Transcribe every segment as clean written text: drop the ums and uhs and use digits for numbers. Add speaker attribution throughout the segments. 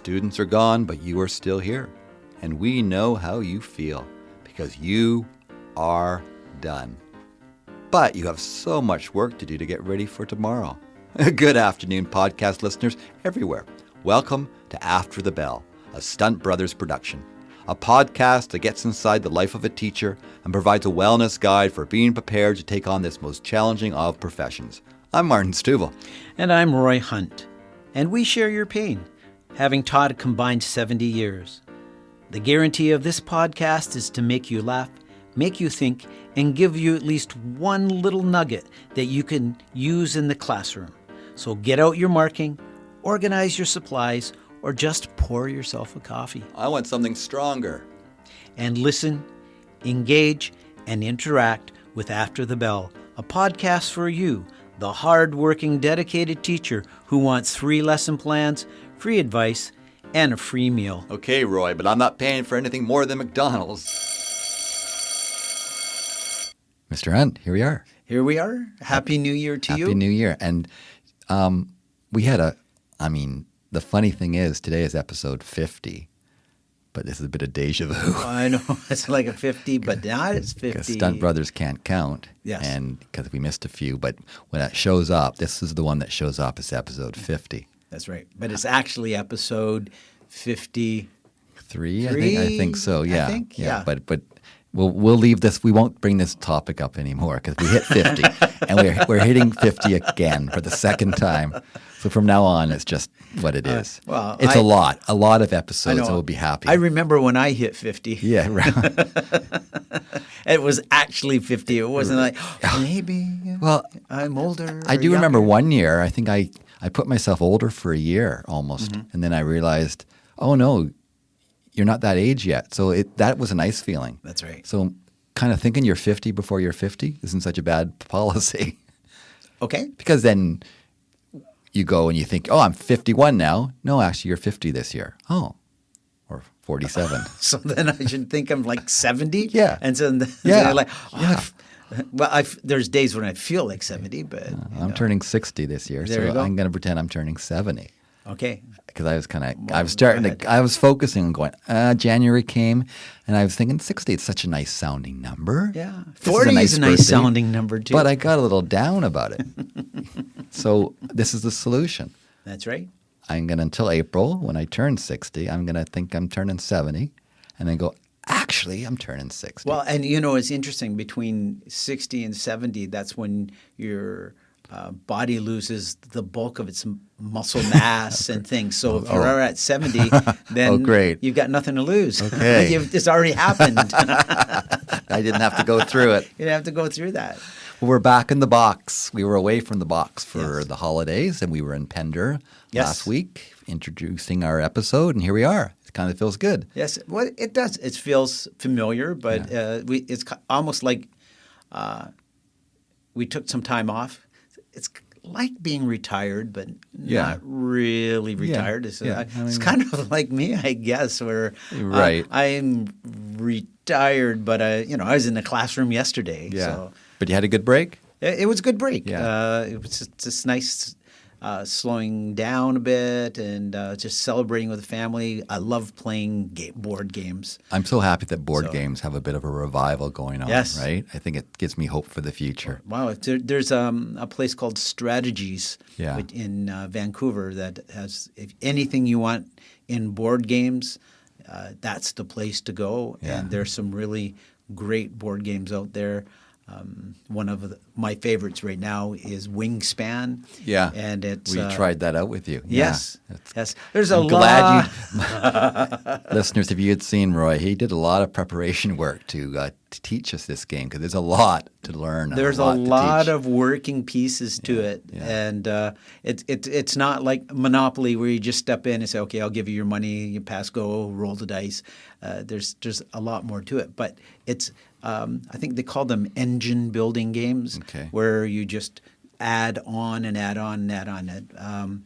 Speaker 1: students are gone, but you are still here. And we know how you feel because you are done. But you have so much work to do to get ready for tomorrow. Good afternoon, podcast listeners everywhere. Welcome to After the Bell, a Stunt Brothers production. A podcast that gets inside the life of a teacher and provides a wellness guide for being prepared to take on this most challenging of professions. I'm Martin Stuvel.
Speaker 2: And I'm Roy Hunt. And we share your pain, having taught a combined 70 years. The guarantee of this podcast is to make you laugh, make you think, and give you at least one little nugget that you can use in the classroom. So get out your marking, organize your supplies, or just pour yourself a coffee.
Speaker 1: I want something stronger.
Speaker 2: And listen, engage, and interact with After the Bell, a podcast for you, the hard-working, dedicated teacher who wants free lesson plans, free advice, and a free meal.
Speaker 1: Okay, Roy, but I'm not paying for anything more than McDonald's. Mr. Hunt, here we are.
Speaker 2: Here we are. Happy New Year to you.
Speaker 1: Happy New Year. And we had the funny thing is, today is episode 50, but this is a bit of deja vu.
Speaker 2: I know, it's like a 50, but now it's 50.
Speaker 1: Because Stunt Brothers can't count.
Speaker 2: Yes. And
Speaker 1: because we missed a few, but when it shows up, this is the one that shows up as episode 50.
Speaker 2: That's right. But it's actually episode 53.
Speaker 1: I think so, yeah.
Speaker 2: I think, yeah.
Speaker 1: But we'll leave this. We won't bring this topic up anymore because we hit 50, and we're hitting 50 again for the second time. So from now on, it's just what it is. It's a lot of episodes. I will be happy.
Speaker 2: I remember when I hit 50.
Speaker 1: Yeah, right.
Speaker 2: It was actually 50. It wasn't like maybe.
Speaker 1: Well,
Speaker 2: I'm older.
Speaker 1: I do remember one year. I think I put myself older for a year almost, and then I realized, oh no, you're not that age yet. So that was a nice feeling.
Speaker 2: That's right.
Speaker 1: So kind of thinking you're 50 before you're 50 isn't such a bad policy.
Speaker 2: Okay.
Speaker 1: Because then you go and you think, oh, I'm 51 now. No, actually, you're 50 this year. Oh, or 47.
Speaker 2: So then I should think I'm like 70?
Speaker 1: Yeah.
Speaker 2: And so then you're like, there's days when I feel like 70, but.
Speaker 1: I'm turning 60 this year, so I'm going to pretend I'm turning 70.
Speaker 2: Okay.
Speaker 1: Because I was focusing on going, January came, and I was thinking 60, it's such a nice sounding number.
Speaker 2: Yeah. 40 is a nice sounding number too.
Speaker 1: But I got a little down about it. So this is the solution.
Speaker 2: That's right.
Speaker 1: I'm going to, until April, when I turn 60, I'm going to think I'm turning 70, and then go, actually, I'm turning 60.
Speaker 2: Well, and it's interesting, between 60 and 70, that's when your body loses the bulk of its muscle mass and things. So if you're at 70, then you've got nothing to lose.
Speaker 1: Okay.
Speaker 2: It's already happened.
Speaker 1: I didn't have to go through it.
Speaker 2: You didn't have to go through that.
Speaker 1: Well, we're back in the box. We were away from the box for the holidays, and we were in Pender last week introducing our episode, and here we are. It kind of feels good.
Speaker 2: Yes, well, it does. It feels familiar, but it's almost like we took some time off. It's like being retired, but not really retired.
Speaker 1: Yeah.
Speaker 2: It's kind of like me, I guess, where I'm retired, but I was in the classroom yesterday.
Speaker 1: Yeah.
Speaker 2: So.
Speaker 1: But you had a good break?
Speaker 2: It was a good break.
Speaker 1: Yeah.
Speaker 2: It was just nice slowing down a bit and just celebrating with the family. I love playing board games.
Speaker 1: I'm so happy that board games have a bit of a revival going on,
Speaker 2: yes.
Speaker 1: right? I think it gives me hope for the future.
Speaker 2: Wow. There's a place called Strategies in Vancouver that has, if anything you want in board games, that's the place to go.
Speaker 1: Yeah.
Speaker 2: And there's some really great board games out there. One of my favorites right now is Wingspan.
Speaker 1: Yeah,
Speaker 2: and
Speaker 1: we tried that out with you.
Speaker 2: Yes, yes.
Speaker 1: I'm glad listeners, if you had seen Roy, he did a lot of preparation work to teach us this game because there's a lot to learn.
Speaker 2: There's a lot of working pieces to it, and it's not like Monopoly where you just step in and say, "Okay, I'll give you your money, you pass go, roll the dice." There's a lot more to it, but it's. I think they call them engine building games, where you just add on and add on and add on.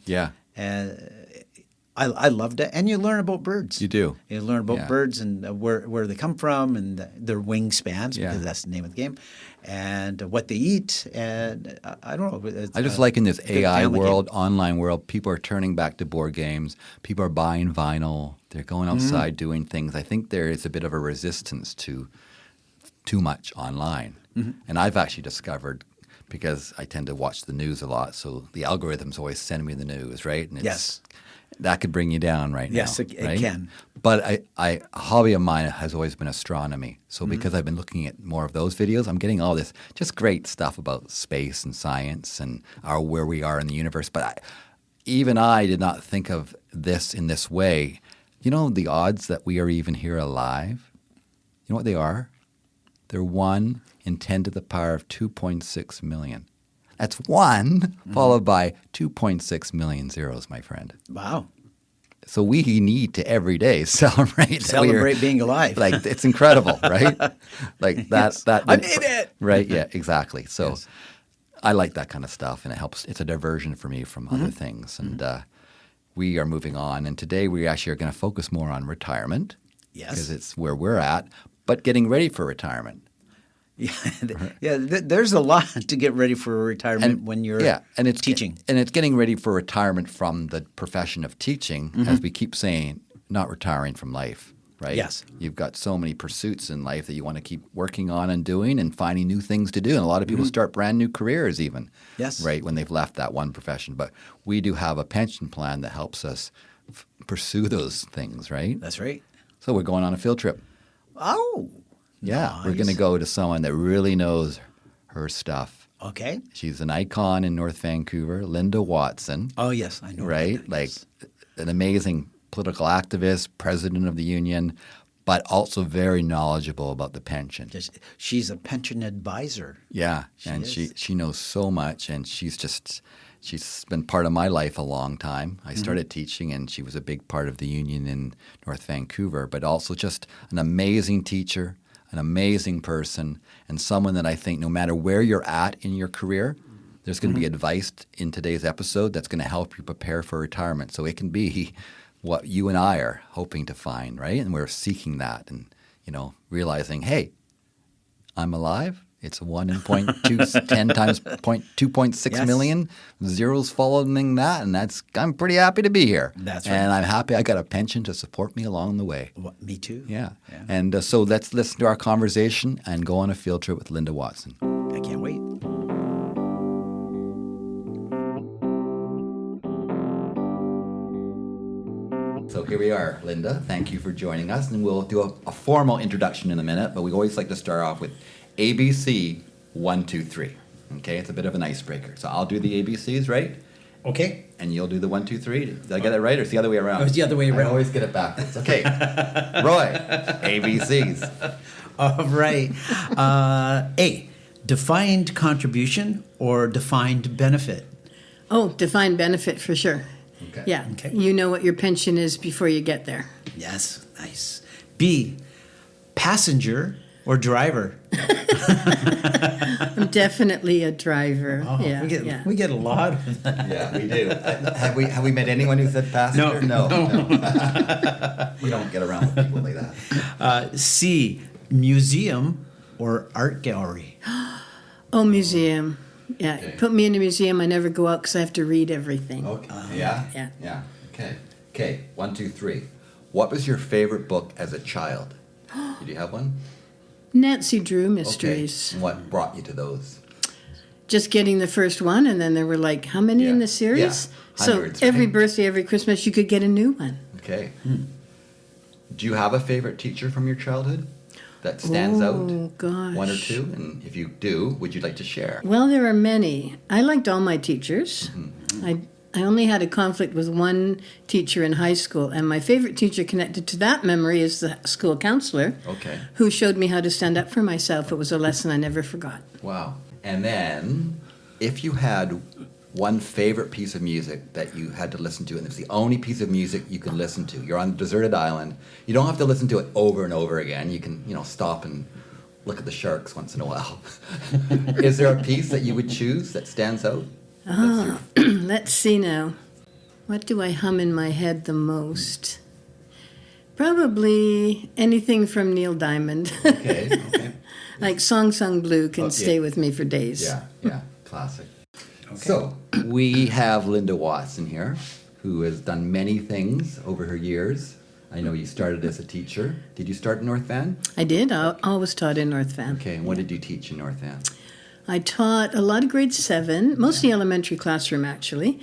Speaker 2: I loved it. And you learn about birds.
Speaker 1: You do.
Speaker 2: You learn about
Speaker 1: Yeah.
Speaker 2: birds and where they come from and their wingspans,
Speaker 1: Yeah.
Speaker 2: because that's the name of the game, and what they eat. And I don't know. It's,
Speaker 1: I just like in this
Speaker 2: good
Speaker 1: AI
Speaker 2: family
Speaker 1: world,
Speaker 2: game.
Speaker 1: online world, people are turning back to board games. People are buying vinyl. They're going outside doing things. I think there is a bit of a resistance to too much online. And I've actually discovered, because I tend to watch the news a lot, so the algorithms always send me the news, right? And
Speaker 2: Yes.
Speaker 1: that could bring you down right
Speaker 2: Yes,
Speaker 1: now.
Speaker 2: it
Speaker 1: right?
Speaker 2: can.
Speaker 1: But a hobby of mine has always been astronomy. So because I've been looking at more of those videos, I'm getting all this just great stuff about space and science and where we are in the universe. But even I did not think of this in this way. You know the odds that we are even here alive? You know what they are? They're 1 in 10 to the power of 2.6 million. That's 1 followed by 2.6 million zeros, my friend.
Speaker 2: Wow.
Speaker 1: So we need to every day celebrate
Speaker 2: Being alive.
Speaker 1: Like it's incredible, right? Like that.
Speaker 2: Yes.
Speaker 1: That
Speaker 2: I made it.
Speaker 1: Right? Yeah, exactly. So
Speaker 2: Yes.
Speaker 1: I like that kind of stuff, and it helps. It's a diversion for me from other things, and we are moving on. And today we actually are going to focus more on retirement,
Speaker 2: Yes.
Speaker 1: because it's where we're at, but getting ready for retirement.
Speaker 2: There's a lot to get ready for retirement when you're
Speaker 1: and it's
Speaker 2: teaching.
Speaker 1: and it's getting ready for retirement from the profession of teaching, as we keep saying, not retiring from life, right?
Speaker 2: Yes.
Speaker 1: You've got so many pursuits in life that you want to keep working on and doing and finding new things to do. And a lot of people start brand new careers even,
Speaker 2: Yes.
Speaker 1: right, when they've left that one profession. But we do have a pension plan that helps us pursue those things, right?
Speaker 2: That's right.
Speaker 1: So we're going on a field trip.
Speaker 2: Oh.
Speaker 1: Yeah, we're
Speaker 2: Nice.
Speaker 1: going to go to someone that really knows her stuff.
Speaker 2: Okay.
Speaker 1: She's an icon in North Vancouver, Linda Watson,
Speaker 2: Oh, yes. I know.
Speaker 1: right?
Speaker 2: that.
Speaker 1: Like
Speaker 2: Yes.
Speaker 1: an amazing political activist, president of the union, but also very knowledgeable about the pension.
Speaker 2: She's a pension advisor.
Speaker 1: Yeah,
Speaker 2: is.
Speaker 1: she knows so much, and she's been part of my life a long time. I started teaching, and she was a big part of the union in North Vancouver, but also just an amazing teacher, an amazing person, and someone that I think no matter where you're at in your career, there's going to be advice in today's episode that's going to help you prepare for retirement. So it can be what you and I are hoping to find, right? And we're seeking that and, realizing, hey, I'm alive. It's 1 in 10 times 2.6
Speaker 2: Yes.
Speaker 1: million. Zeros following that, and I'm pretty happy to be here.
Speaker 2: That's right.
Speaker 1: And I'm happy I got a pension to support me along the way.
Speaker 2: Me too.
Speaker 1: Yeah. And so let's listen to our conversation and go on a field trip with Linda Watson.
Speaker 2: I can't wait.
Speaker 1: So here we are, Linda. Thank you for joining us. And we'll do a formal introduction in a minute, but we always like to start off with ABC 1, 2, 3. Okay, it's a bit of an icebreaker. So I'll do the ABCs, right?
Speaker 2: Okay.
Speaker 1: And you'll do the 1, 2, 3. Did I get it right, or it's the other way around?
Speaker 2: It was the other way
Speaker 1: I
Speaker 2: around.
Speaker 1: always get it backwards. Okay, Roy, ABCs.
Speaker 2: All right. A, defined contribution or defined benefit?
Speaker 3: Oh, defined benefit for sure.
Speaker 1: Okay.
Speaker 3: Yeah.
Speaker 2: Okay.
Speaker 3: You know what your pension is before you get there.
Speaker 2: Yes. Nice. B, passenger or driver?
Speaker 3: I'm definitely a driver.
Speaker 2: Oh,
Speaker 3: yeah.
Speaker 2: we get a lot of that.
Speaker 1: Yeah, we do. Have we met anyone who said passenger? No. We don't get around with people like that.
Speaker 2: C, museum or art gallery?
Speaker 3: Oh, museum. Yeah.
Speaker 1: Okay.
Speaker 3: Put me in a museum. I never go out because I have to read everything.
Speaker 1: Okay. Yeah?
Speaker 3: Yeah.
Speaker 1: Yeah. Okay. 1, 2, 3. What was your favorite book as a child? Did you have one?
Speaker 3: Nancy Drew
Speaker 1: Okay.
Speaker 3: mysteries.
Speaker 1: And what brought you to those?
Speaker 3: Just getting the first one, and then there were like how many in
Speaker 1: Yeah.
Speaker 3: the series?
Speaker 1: Yeah. Hundreds,
Speaker 3: so every
Speaker 1: right?
Speaker 3: birthday, every Christmas, you could get a new one.
Speaker 1: Okay. Do you have a favorite teacher from your childhood that stands out?
Speaker 3: Oh gosh.
Speaker 1: 1 or 2? And if you do, would you like to share?
Speaker 3: Well, there are many. I liked all my teachers.
Speaker 1: Mm-hmm.
Speaker 3: I only had a conflict with one teacher in high school, and my favorite teacher connected to that memory is the school counselor,
Speaker 1: Okay.
Speaker 3: who showed me how to stand up for myself. It was a lesson I never forgot.
Speaker 1: Wow. And then, if you had one favorite piece of music that you had to listen to, and it's the only piece of music you can listen to, you're on a deserted island, you don't have to listen to it over and over again. You can, stop and look at the sharks once in a while. Is there a piece that you would choose that stands out?
Speaker 3: Let's see now. What do I hum in my head the most? Probably anything from Neil Diamond.
Speaker 1: Okay.
Speaker 3: Like Song Sung Blue can
Speaker 1: Okay.
Speaker 3: stay with me for days.
Speaker 1: Yeah, classic. So, we have Linda Watson here, who has done many things over her years. I know you started as a teacher. Did you start in North Van?
Speaker 3: I did. I always taught in North Van.
Speaker 1: Okay, and what did you teach in North Van?
Speaker 3: I taught a lot of grade 7, mostly elementary classroom actually,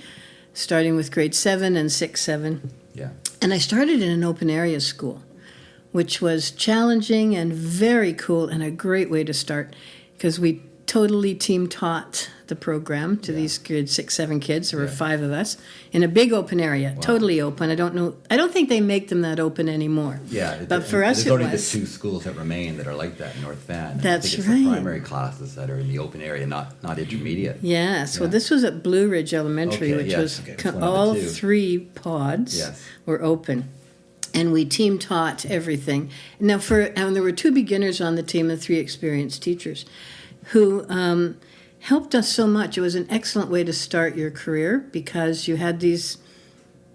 Speaker 3: starting with grade 7 and 6, 7.
Speaker 1: Yeah.
Speaker 3: And I started in an open area school, which was challenging and very cool and a great way to start because we totally team taught the program to these grade 6, 7 kids. There were 5 of us in a big open area, totally open. I don't think they make them that open anymore.
Speaker 1: Yeah,
Speaker 3: but for us
Speaker 1: there's only
Speaker 3: it was.
Speaker 1: the 2 schools that remain that are like that in North Van.
Speaker 3: That's
Speaker 1: I think it's
Speaker 3: right.
Speaker 1: the primary classes that are in the open area, not intermediate.
Speaker 3: Yes, well,
Speaker 1: Yeah.
Speaker 3: this was at Blue Ridge Elementary,
Speaker 1: Okay,
Speaker 3: which
Speaker 1: yes,
Speaker 3: was
Speaker 1: okay. It's one of the
Speaker 3: all
Speaker 1: 2.
Speaker 3: 3 pods
Speaker 1: Yes.
Speaker 3: were open. And we team taught everything. Now, and there were 2 beginners on the team and 3 experienced teachers who helped us so much. It was an excellent way to start your career because you had these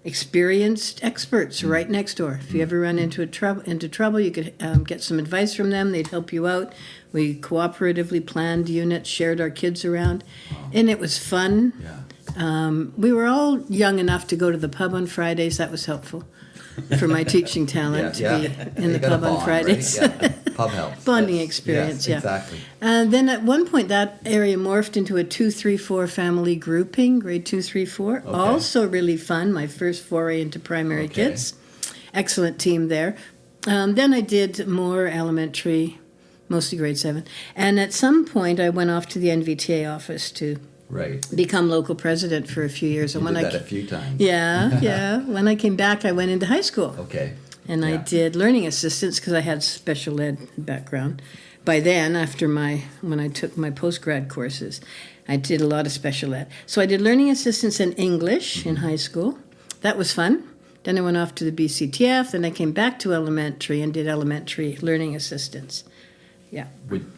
Speaker 3: experienced experts right next door. If you ever run into trouble, you could get some advice from them. They'd help you out. We cooperatively planned units, shared our kids around, and it was fun.
Speaker 1: Yeah.
Speaker 3: We were all young enough to go to the pub on Fridays. That was helpful for my teaching talent to be in
Speaker 1: You
Speaker 3: the
Speaker 1: got a
Speaker 3: pub on
Speaker 1: bond,
Speaker 3: Fridays.
Speaker 1: Right? Yeah. Pub helps.
Speaker 3: Bonding
Speaker 1: Yes.
Speaker 3: experience,
Speaker 1: Yes,
Speaker 3: yeah.
Speaker 1: exactly.
Speaker 3: And then at one point, that area morphed into a 2, 3, 4 family grouping, grade 2, 3, 4.
Speaker 1: Okay.
Speaker 3: Also really fun, my first foray into primary
Speaker 1: Okay.
Speaker 3: kids. Excellent team there. Then I did more elementary, mostly grade 7. And at some point, I went off to the NVTA office to
Speaker 1: Right.
Speaker 3: become local president for a few years.
Speaker 1: You
Speaker 3: And
Speaker 1: did
Speaker 3: when
Speaker 1: that a few times.
Speaker 3: yeah. When I came back, I went into high school.
Speaker 1: Okay.
Speaker 3: And I
Speaker 1: Yeah.
Speaker 3: did learning assistance because I had special ed background. By then, when I took my post-grad courses, I did a lot of special ed. So I did learning assistance and English in high school. That was fun. Then I went off to the BCTF. Then I came back to elementary and did elementary learning assistance. Yeah.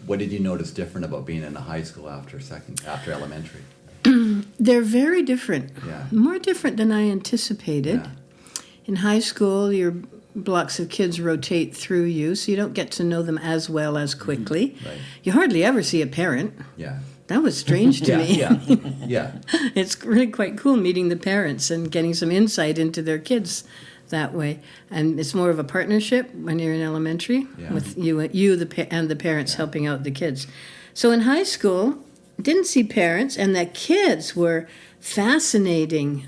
Speaker 1: What did you notice different about being in a high school after elementary?
Speaker 3: They're very different.
Speaker 1: Yeah.
Speaker 3: More different than I anticipated.
Speaker 1: Yeah.
Speaker 3: In high school, your blocks of kids rotate through you, so you don't get to know them as well as quickly.
Speaker 1: Right.
Speaker 3: You hardly ever see a parent.
Speaker 1: Yeah.
Speaker 3: That was strange to me.
Speaker 1: Yeah.
Speaker 3: It's really quite cool meeting the parents and getting some insight into their kids that way. And it's more of a partnership when you're in elementary with you and the parents helping out the kids. So in high school, didn't see parents, and the kids were fascinating.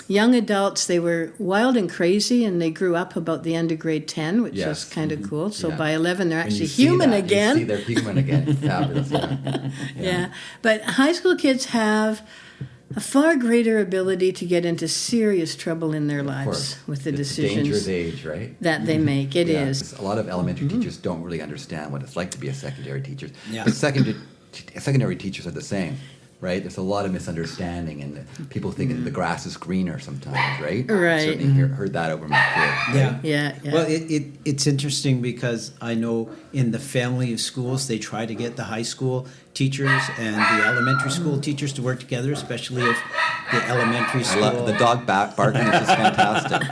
Speaker 3: Young adults, they were wild and crazy, and they grew up about the end of grade 10, which
Speaker 1: Yes.
Speaker 3: was kind of cool. So
Speaker 1: Yeah.
Speaker 3: by 11, they're
Speaker 1: When
Speaker 3: actually
Speaker 1: you see
Speaker 3: human
Speaker 1: that,
Speaker 3: again.
Speaker 1: You see they're human again. It's fabulous. Yeah.
Speaker 3: Yeah, but high school kids have a far greater ability to get into serious trouble in their
Speaker 1: Of
Speaker 3: lives
Speaker 1: course.
Speaker 3: with the
Speaker 1: It's a dangerous
Speaker 3: decisions
Speaker 1: age, right?
Speaker 3: that they make. It
Speaker 1: Yeah.
Speaker 3: is.
Speaker 1: A lot of elementary teachers don't really understand what it's like to be a secondary teacher.
Speaker 2: Yeah.
Speaker 1: But secondary teachers are the same, right? There's a lot of misunderstanding, and people think the grass is greener sometimes, right?
Speaker 3: Right.
Speaker 1: I certainly heard that over my career.
Speaker 2: Yeah.
Speaker 3: Yeah.
Speaker 2: Well, it's interesting because I know in the family of schools, they try to get the high school teachers and the elementary school teachers to work together, especially if the elementary
Speaker 1: I
Speaker 2: school...
Speaker 1: love the dog barking is just fantastic.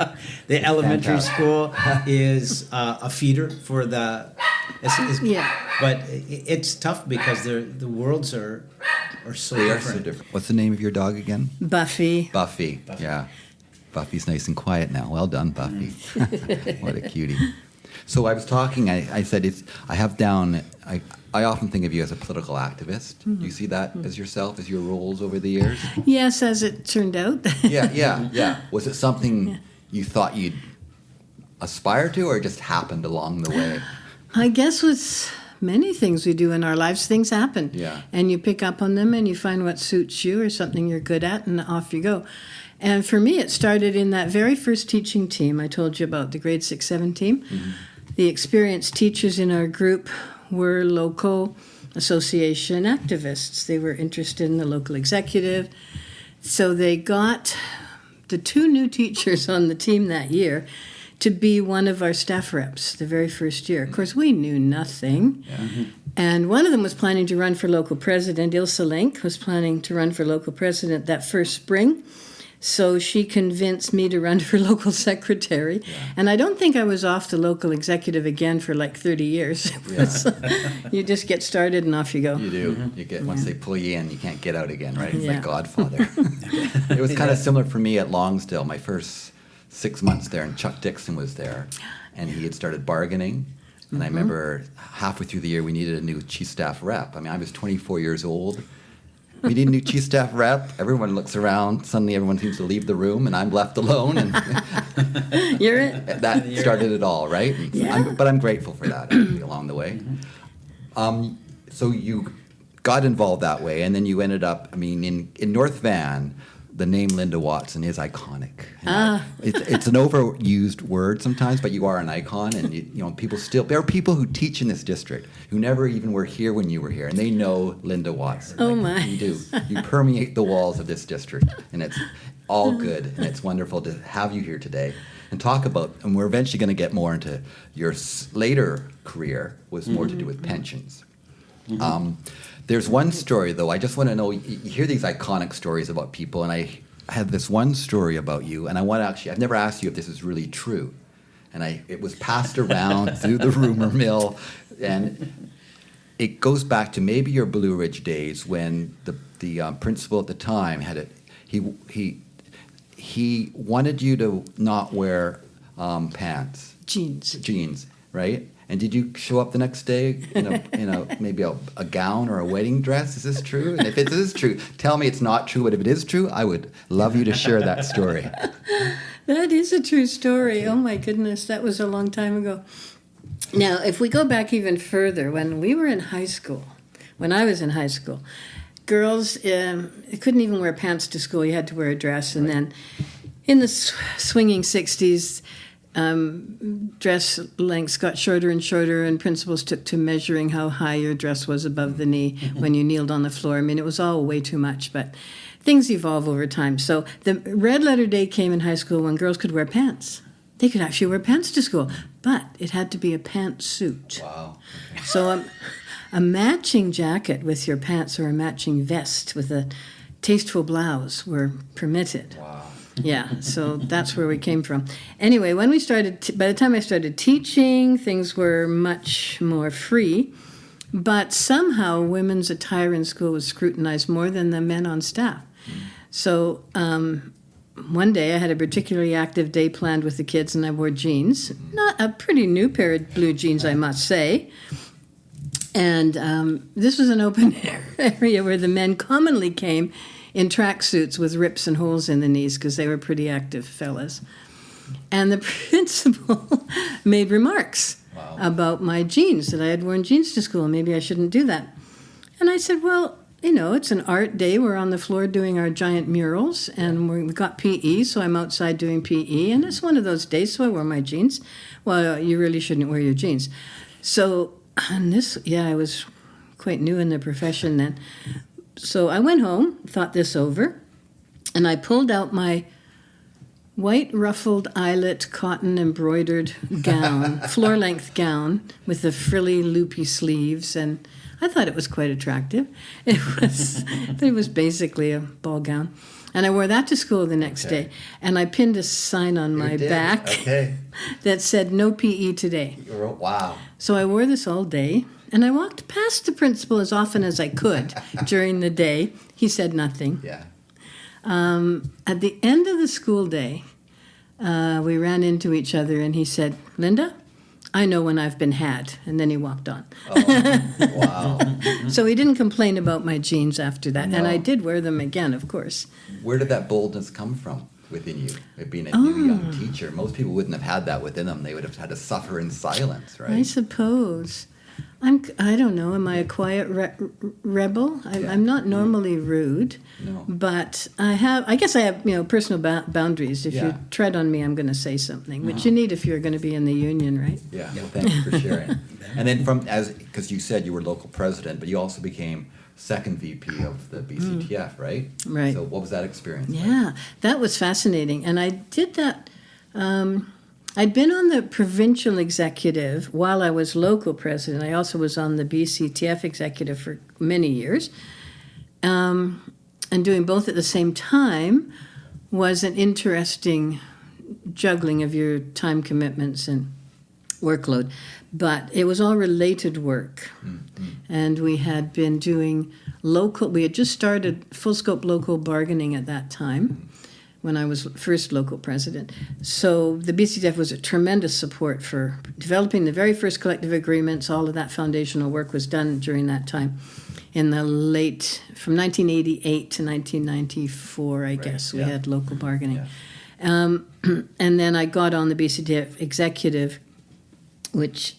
Speaker 2: The elementary
Speaker 1: fantastic.
Speaker 2: school is a feeder for the...
Speaker 3: Yeah.
Speaker 2: But it's tough because the worlds are so
Speaker 1: They are
Speaker 2: different.
Speaker 1: so different. What's the name of your dog again?
Speaker 3: Buffy.
Speaker 1: Buffy. Yeah. Buffy's nice and quiet now. Well done, Buffy. What a cutie. So I was talking, I said, I have down, I often think of you as a political activist. Do you see that as yourself, as your roles over the years?
Speaker 3: Yes, as it turned out.
Speaker 1: Yeah. Was it something you thought you'd aspire to, or just happened along the way?
Speaker 3: I guess with many things we do in our lives, things happen.
Speaker 1: Yeah.
Speaker 3: And you pick up on them and you find what suits you or something you're good at, and off you go. And for me, it started in that very first teaching team I told you about, the grade 6, 7 team. Mm-hmm. The experienced teachers in our group were local association activists. They were interested in the local executive. So they got the 2 new teachers on the team that year to be one of our staff reps the very first year. Of course, we knew nothing.
Speaker 1: Yeah. Mm-hmm.
Speaker 3: And one of them was planning to run for local president. Ilse Link was planning to run for local president that first spring. So she convinced me to run for local secretary.
Speaker 1: Yeah.
Speaker 3: And I don't think I was off the local executive again for like 30 years. You just get started and off you go.
Speaker 1: You do. You get once they pull you in, you can't get out again, right? It's
Speaker 3: Yeah.
Speaker 1: like Godfather. It was kind of similar for me at Longsdale. My first 6 months there, and Chuck Dixon was there, and he had started bargaining. And I remember halfway through the year, we needed a new chief staff rep. I mean, I was 24 years old. We need a new chief staff rep. Everyone looks around. Suddenly, everyone seems to leave the room, and I'm left alone. And
Speaker 3: You're it.
Speaker 1: that started it all, right?
Speaker 3: Yeah.
Speaker 1: But I'm grateful for that actually, along the way. So you got involved that way, and then you ended up, I mean, in North Van, the name Linda Watson is iconic. It's an overused word sometimes, but you are an icon, and you know people still. There are people who teach in this district who never even were here when you were here, and they know Linda Watson.
Speaker 3: Oh, my.
Speaker 1: You do. You permeate the walls of this district, and it's all good, and it's wonderful to have you here today and talk about. And we're eventually going to get more into your later career was more to do with pensions. There's one story, though. I just want to know, you hear these iconic stories about people, and I have this one story about you, and I want to actually, I've never asked you if this is really true. And it was passed around through the rumor mill, and it goes back to maybe your Blue Ridge days when the principal at the time had it. He wanted you to not wear pants. Jeans, right? And did you show up the next day in a maybe a gown or a wedding dress? Is this true? And if it is true, tell me it's not true. But if it is true, I would love you to share that story.
Speaker 3: That is a true story. Okay. Oh, my goodness. That was a long time ago. Now, if we go back even further, when we were in high school, when I was in high school, girls couldn't even wear pants to school. You had to wear a dress. And then in the swinging 60s, dress lengths got shorter and shorter, and principals took to measuring how high your dress was above the knee when you kneeled on the floor. I mean, it was all way too much, but things evolve over time. So the red letter day came in high school when girls could wear pants. They could actually wear pants to school, but it had to be a pantsuit.
Speaker 1: Wow.
Speaker 3: So a matching jacket with your pants or a matching vest with a tasteful blouse were permitted.
Speaker 1: Wow.
Speaker 3: Yeah, so that's where we came from. Anyway, when we started, by the time I started teaching, things were much more free. But somehow women's attire in school was scrutinized more than the men on staff. So one day I had a particularly active day planned with the kids, and I wore jeans. Not a pretty new pair of blue jeans, I must say. And this was an open area where the men commonly came in tracksuits with rips and holes in the knees because they were pretty active fellas. And the principal made remarks about my jeans, that I had worn jeans to school. Maybe I shouldn't do that. And I said, well, you know, it's an art day. We're on the floor doing our giant murals, and we've got PE, so I'm outside doing PE. And it's one of those days, so I wore my jeans. Well, you really shouldn't wear your jeans. So, and I was quite new in the profession then. So I went home, thought this over, and I pulled out my white ruffled eyelet cotton embroidered gown, floor-length gown with the frilly loopy sleeves, and I thought it was quite attractive. It was basically a ball gown. And I wore that to school the next day, and I pinned a sign on my back that said, "No PE today."
Speaker 1: Wow.
Speaker 3: So I wore this all day. And I walked past the principal as often as I could during the day. He said nothing.
Speaker 1: Yeah.
Speaker 3: At the end of the school day, we ran into each other, and he said, "Linda, I know when I've been had." And then he walked on.
Speaker 1: Oh, wow.
Speaker 3: So he didn't complain about my jeans after that.
Speaker 1: No.
Speaker 3: And I did wear them again, of course.
Speaker 1: Where did that boldness come from within you? Being a new young teacher, most people wouldn't have had that within them. They would have had to suffer in silence, right?
Speaker 3: I suppose. I don't know. Am I a quiet rebel? I'm not normally rude, but I guess I have personal boundaries. If you tread on me, I'm going to say something, which you need if you're going to be in the union, right?
Speaker 1: Yeah. Well, thank you for sharing. And then because you said you were local president, but you also became second VP of the BCTF, right?
Speaker 3: Right.
Speaker 1: So what was that experience like?
Speaker 3: Yeah, that was fascinating, and I did that. I'd been on the provincial executive while I was local president. I also was on the BCTF executive for many years. And doing both at the same time was an interesting juggling of your time commitments and workload, but it was all related work. And we had been doing we had just started full scope local bargaining at that time when I was first local president. So the BCTF was a tremendous support for developing the very first collective agreements. All of that foundational work was done during that time in the from 1988 to 1994, I guess, we had local bargaining. Yeah. And then I got on the BCTF executive, which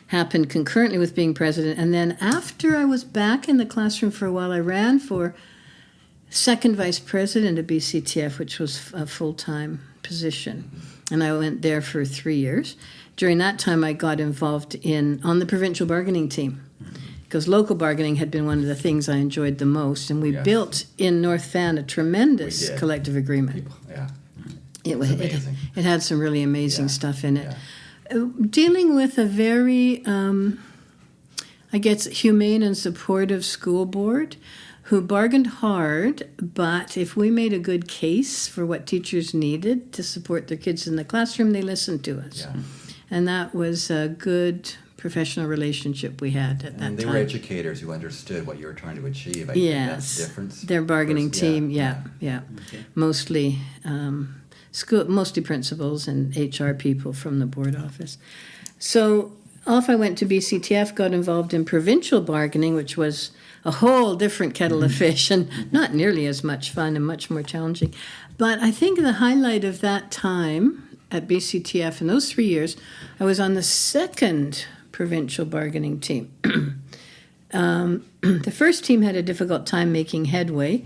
Speaker 3: happened concurrently with being president. And then after I was back in the classroom for a while, I ran for second vice president of BCTF, which was a full-time position. And I went there for 3 years. During that time, I got involved on the provincial bargaining team, because local bargaining had been one of the things I enjoyed the most. And we built in North Van a tremendous collective agreement. It had some really amazing stuff in it. Dealing with a very, I guess, humane and supportive school board who bargained hard, but if we made a good case for what teachers needed to support their kids in the classroom, they listened to us. Yeah. And that was a good professional relationship we had at that time. And
Speaker 1: they were educators who understood what you were trying to achieve. I think that's the difference.
Speaker 3: Their bargaining team, Okay. Mostly mostly principals and HR people from the board office. So off I went to BCTF, got involved in provincial bargaining, which was a whole different kettle of fish and not nearly as much fun and much more challenging. But I think the highlight of that time at BCTF in those 3 years, I was on the second provincial bargaining team. The first team had a difficult time making headway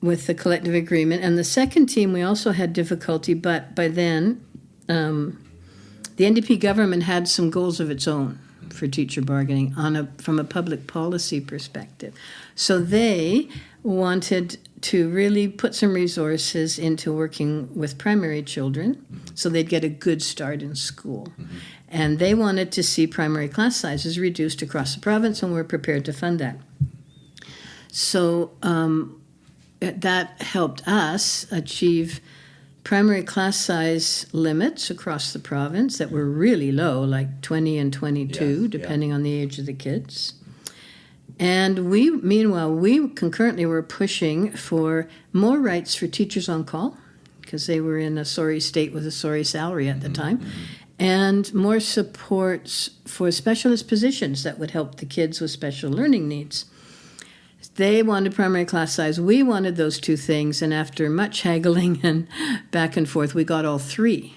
Speaker 3: with the collective agreement, and the second team we also had difficulty, but by then the NDP government had some goals of its own for teacher bargaining from a public policy perspective. So they wanted to really put some resources into working with primary children so they'd get a good start in school. And they wanted to see primary class sizes reduced across the province, and we're prepared to fund that. So that helped us achieve primary class size limits across the province that were really low, like 20 and 22, depending on the age of the kids. And meanwhile, we concurrently were pushing for more rights for teachers on call, because they were in a sorry state with a sorry salary at the time, and more supports for specialist positions that would help the kids with special learning needs. They wanted primary class size. We wanted those two things, and after much haggling and back and forth, we got all three.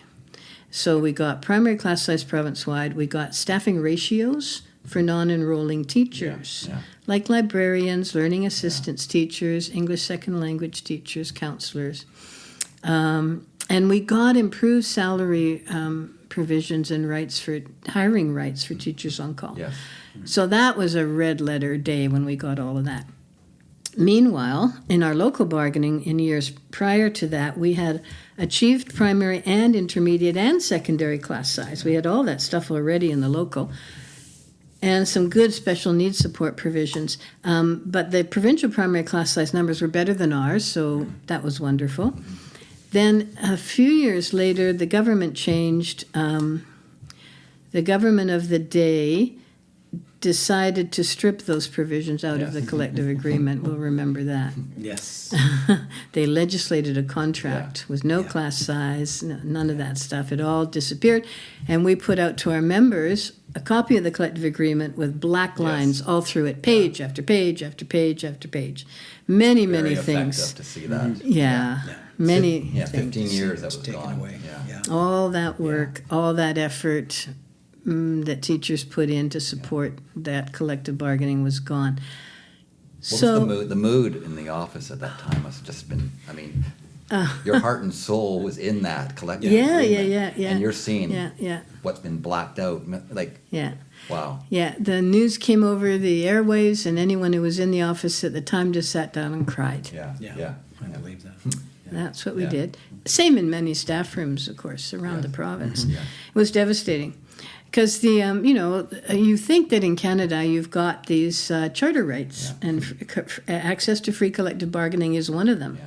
Speaker 3: So we got primary class size province-wide. We got staffing ratios for non-enrolling teachers, like librarians, learning assistance teachers, English second language teachers, counselors. And we got improved salary provisions and hiring rights for teachers on call. Yes. So that was a red letter day when we got all of that. Meanwhile, in our local bargaining in years prior to that, we had achieved primary and intermediate and secondary class size. We had all that stuff already in the local, and some good special needs support provisions. But the provincial primary class size numbers were better than ours, so that was wonderful. Then a few years later, the government changed. The government of the day decided to strip those provisions out of the collective agreement. We'll remember that.
Speaker 2: Yes.
Speaker 3: They legislated a contract with no class size, none of that stuff. It all disappeared. And we put out to our members a copy of the collective agreement with black lines all through it, page after page after page after page. Many things.
Speaker 1: Effective to see that.
Speaker 3: Many things.
Speaker 1: 15 years that was
Speaker 2: taken
Speaker 1: gone.
Speaker 2: Away. Yeah.
Speaker 3: All that work, all that effort that teachers put in to support that collective bargaining was gone.
Speaker 1: What was the mood in the office at that time? Must have just been, your heart and soul was in that collective agreement.
Speaker 3: Yeah.
Speaker 1: And you're seeing what's been blacked out. Wow. Yeah, the news came over the airwaves, and anyone who was in the office at the time just sat down and cried.
Speaker 2: Yeah. I believe that.
Speaker 3: That's what we did. Same in many staff rooms, of course, around the province. It was devastating. Because you think that in Canada you've got these charter rights, and access to free collective bargaining is one of them.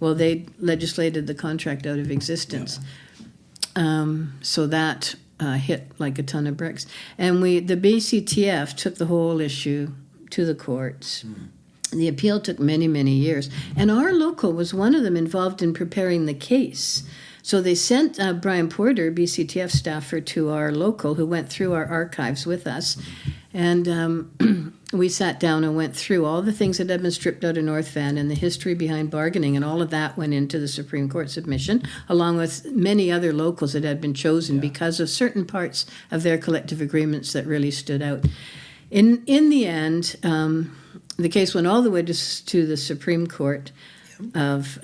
Speaker 3: Well, they legislated the contract out of existence. So that hit like a ton of bricks. And the BCTF took the whole issue to the courts. The appeal took many, many years. And our local was one of them involved in preparing the case. So they sent Brian Porter, BCTF staffer, to our local, who went through our archives with us. And we sat down and went through all the things that had been stripped out of North Van and the history behind bargaining, and all of that went into the Supreme Court submission, along with many other locals that had been chosen because of certain parts of their collective agreements that really stood out. In the end, the case went all the way to the Supreme Court of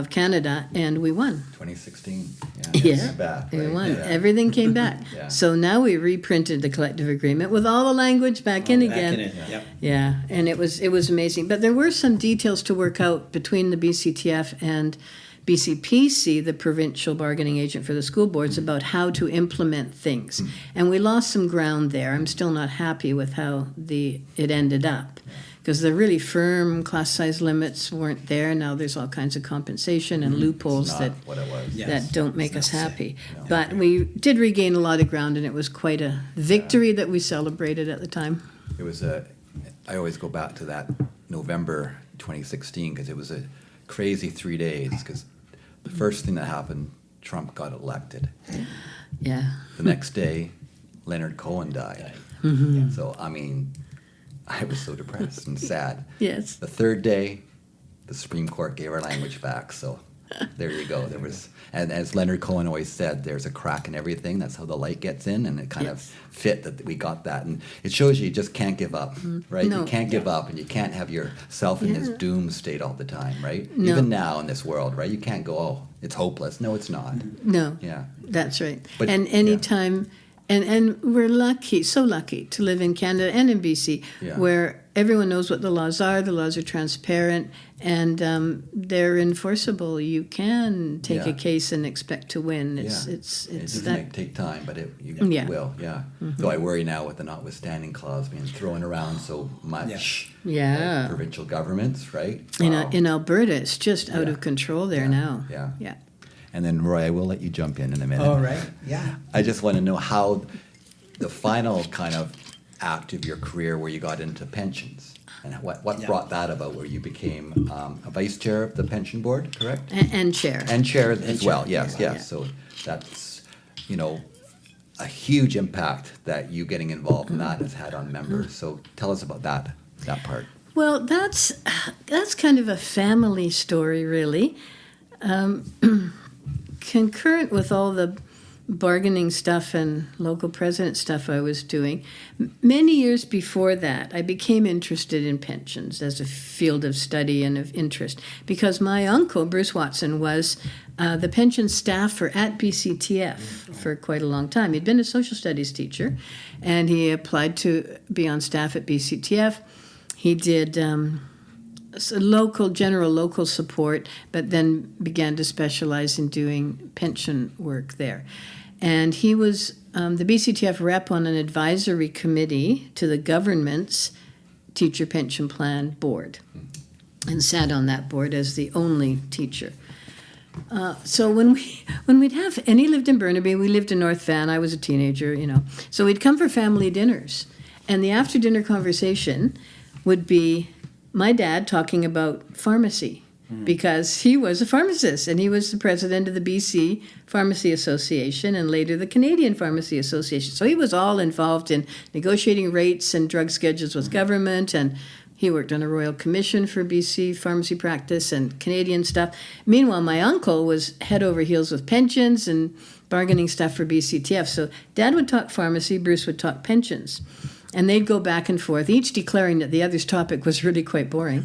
Speaker 3: Canada, and we won.
Speaker 1: 2016.
Speaker 3: Yeah,
Speaker 1: Back,
Speaker 3: we
Speaker 1: right?
Speaker 3: won.
Speaker 1: Yeah.
Speaker 3: Everything came back.
Speaker 1: Yeah.
Speaker 3: So now we reprinted the collective agreement with all the language back in again. Yeah, and it was amazing. But there were some details to work out between the BCTF and BCPC, the provincial bargaining agent for the school boards, about how to implement things. And we lost some ground there. I'm still not happy with how it ended up, because the really firm class size limits weren't there. Now there's all kinds of compensation and loopholes
Speaker 1: It's not what it was.
Speaker 3: that don't make us happy.
Speaker 1: No.
Speaker 3: But we did regain a lot of ground, and it was quite a victory that we celebrated at the time.
Speaker 1: It was I always go back to that November 2016 because it was a crazy 3 days, because the first thing that happened, Trump got elected.
Speaker 3: Yeah.
Speaker 1: The next day, Leonard Cohen died. So, I mean, I was so depressed and sad.
Speaker 3: Yes.
Speaker 1: The third day, the Supreme Court gave our language back. So there you go. And as Leonard Cohen always said, there's a crack in everything. That's how the light gets in, and it kind of fit that we got that. And it shows you just can't give up, right?
Speaker 3: No.
Speaker 1: You can't give up, and you can't have yourself in this doom state all the time, right?
Speaker 3: No.
Speaker 1: Even now in this world, right? You can't go, oh, it's hopeless. No, it's not.
Speaker 3: No.
Speaker 1: Yeah.
Speaker 3: That's right.
Speaker 1: But-
Speaker 3: and anytime, and we're lucky, so lucky to live in Canada and in BC, where everyone knows what the laws are transparent, and they're enforceable. You can take a case and expect to win. It
Speaker 1: doesn't take time, but you will, Though I worry now with the notwithstanding clause being thrown around so much.
Speaker 3: Yeah.
Speaker 1: By provincial governments, right?
Speaker 3: In Alberta, it's just out of control there now.
Speaker 1: Yeah. And then, Roy, I will let you jump in a minute.
Speaker 2: All right. Yeah.
Speaker 1: I just want to know how the final kind of act of your career where you got into pensions, and what brought that about, where you became a vice chair of the pension board, correct?
Speaker 3: And chair.
Speaker 1: And chair as well, yes. So that's, a huge impact that you getting involved in that has had on members. So tell us about that part.
Speaker 3: Well, that's kind of a family story, really. Concurrent with all the bargaining stuff and local president stuff I was doing, many years before that, I became interested in pensions as a field of study and of interest, because my uncle, Bruce Watson, was the pension staffer at BCTF for quite a long time. He'd been a social studies teacher, and he applied to be on staff at BCTF. He did general local support, but then began to specialize in doing pension work there. And he was the BCTF rep on an advisory committee to the government's teacher pension plan board, and sat on that board as the only teacher. So when we'd have, and he lived in Burnaby, we lived in North Van, I was a teenager, so we'd come for family dinners, and the after dinner conversation would be my dad talking about pharmacy, because he was a pharmacist, and he was the president of the BC Pharmacy Association and later the Canadian Pharmacy Association. So he was all involved in negotiating rates and drug schedules with government, and he worked on a royal commission for BC pharmacy practice and Canadian stuff. Meanwhile, my uncle was head over heels with pensions and bargaining stuff for BCTF. So Dad would talk pharmacy, Bruce would talk pensions. And they'd go back and forth, each declaring that the other's topic was really quite boring.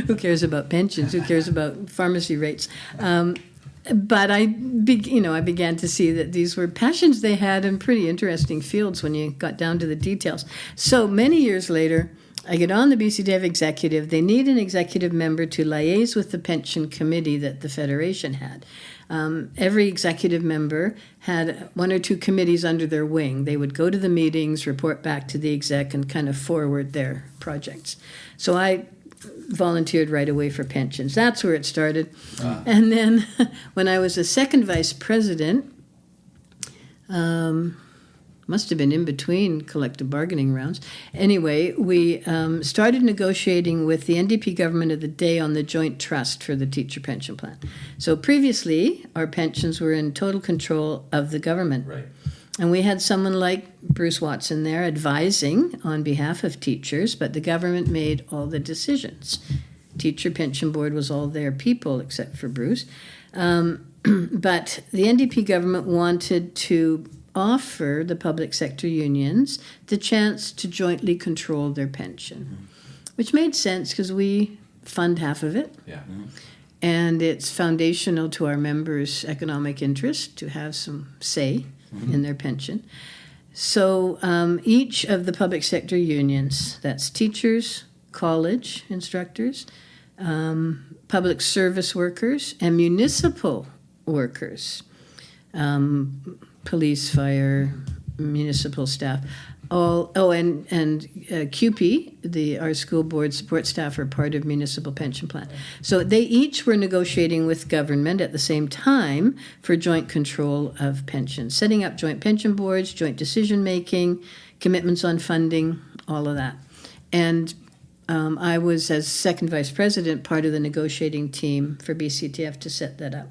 Speaker 3: Who cares about pensions? Who cares about pharmacy rates? But I began to see that these were passions they had in pretty interesting fields when you got down to the details. So many years later, I get on the BCTF executive. They need an executive member to liaise with the pension committee that the Federation had. Every executive member had one or two committees under their wing. They would go to the meetings, report back to the exec, and kind of forward their projects. So I volunteered right away for pensions. That's where it started. And then when I was a second vice president, must have been in between collective bargaining rounds. Anyway, we started negotiating with the NDP government of the day on the joint trust for the teacher pension plan. So previously, our pensions were in total control of the government.
Speaker 1: Right.
Speaker 3: And we had someone like Bruce Watson there advising on behalf of teachers, but the government made all the decisions. Teacher Pension Board was all their people except for Bruce. But the NDP government wanted to offer the public sector unions the chance to jointly control their pension, which made sense because we fund half of it.
Speaker 1: Yeah.
Speaker 3: And it's foundational to our members' economic interest to have some say in their pension. So each of the public sector unions, that's teachers, college instructors, public service workers, and municipal workers, police, fire, municipal staff, and CUPE, our school board support staff, are part of municipal pension plan. So they each were negotiating with government at the same time for joint control of pensions, setting up joint pension boards, joint decision making, commitments on funding, all of that. And I was, as second vice president, part of the negotiating team for BCTF to set that up.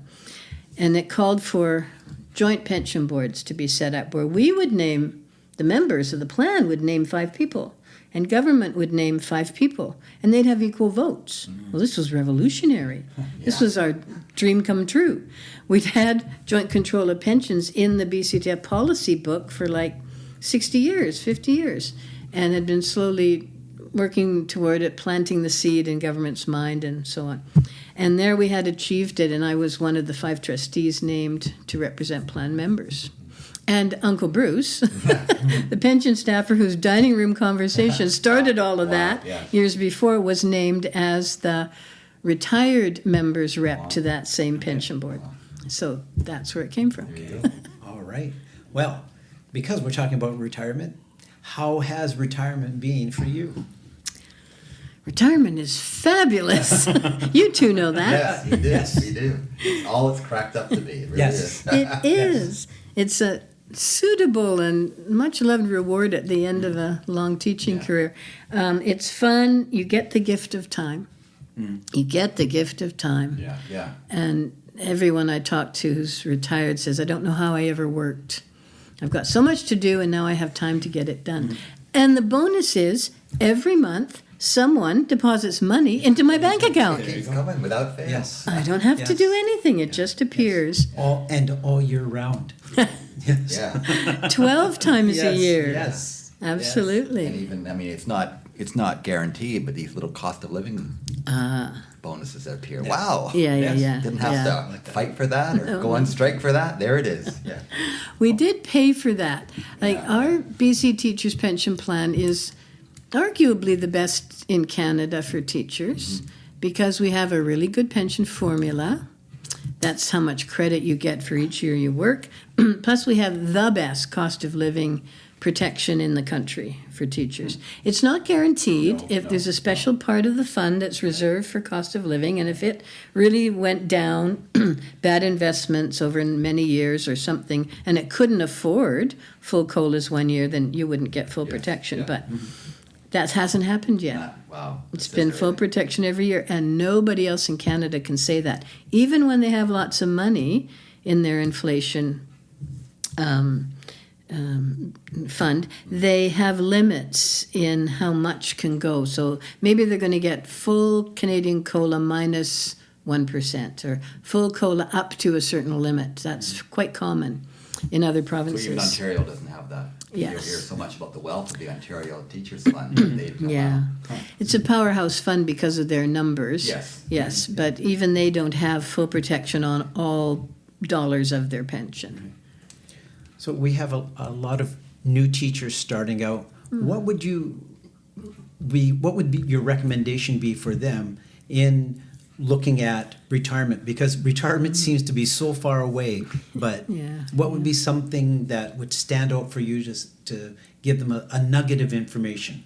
Speaker 3: And it called for joint pension boards to be set up where we would name, the members of the plan would name 5 people, and government would name 5 people, and they'd have equal votes. Well, this was revolutionary. This was our dream come true. We'd had joint control of pensions in the BCTF policy book for like 60 years, 50 years, and had been slowly working toward it, planting the seed in government's mind and so on. And there we had achieved it, and I was one of the 5 trustees named to represent plan members. And Uncle Bruce, the pension staffer whose dining room conversation started all of that years before, was named as the retired members rep to that same pension board. So that's where it came from.
Speaker 2: All right. Well, because we're talking about retirement, how has retirement been for you?
Speaker 3: Retirement is fabulous. You two know that.
Speaker 1: Yes, we do. It's all it's cracked up to be. It really is.
Speaker 3: It is. It's a suitable and much loved reward at the end of a long teaching career. It's fun. You get the gift of time. You get the gift of time.
Speaker 1: Yeah.
Speaker 3: And everyone I talk to who's retired says, I don't know how I ever worked. I've got so much to do, and now I have time to get it done. And the bonus is every month someone deposits money into my bank account.
Speaker 1: It's coming without fail.
Speaker 2: Yes.
Speaker 3: I don't have to do anything. It just appears.
Speaker 2: All year round. Yes.
Speaker 1: Yeah.
Speaker 3: 12 times a year.
Speaker 2: Yes.
Speaker 3: Absolutely.
Speaker 1: And even, I mean, it's not guaranteed, but these little cost of living bonuses that appear. Wow.
Speaker 3: Yeah.
Speaker 1: Didn't have to fight for that or go on strike for that. There it is. Yeah.
Speaker 3: We did pay for that. Our BC Teachers Pension Plan is arguably the best in Canada for teachers because we have a really good pension formula. That's how much credit you get for each year you work. Plus, we have the best cost of living protection in the country for teachers. It's not guaranteed. If there's a special part of the fund that's reserved for cost of living, and if it really went down, bad investments over many years or something, and it couldn't afford full COLAs one year, then you wouldn't get full protection. But that hasn't happened yet.
Speaker 1: Wow.
Speaker 3: It's been full protection every year, and nobody else in Canada can say that. Even when they have lots of money in their inflation fund, they have limits in how much can go. So maybe they're going to get full Canadian COLA minus 1% or full COLA up to a certain limit. That's quite common in other provinces.
Speaker 1: So even Ontario doesn't have that.
Speaker 3: Yes.
Speaker 1: You hear so much about the wealth of the Ontario Teachers Fund.
Speaker 3: It's a powerhouse fund because of their numbers.
Speaker 1: Yes.
Speaker 3: But even they don't have full protection on all dollars of their pension.
Speaker 2: So we have a lot of new teachers starting out. What would your recommendation be for them in looking at retirement? Because retirement seems to be so far away, but what would be something that would stand out for you just to give them a nugget of information?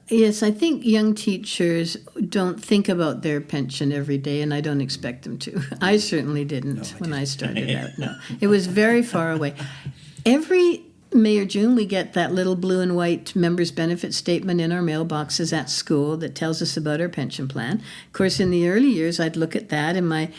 Speaker 3: Yes, I think young teachers don't think about their pension every day, and I don't expect them to. I certainly didn't when I started out. No, it was very far away. Every May or June, we get that little blue and white members' benefit statement in our mailboxes at school that tells us about our pension plan. Of course, in the early years, I'd look at that, and my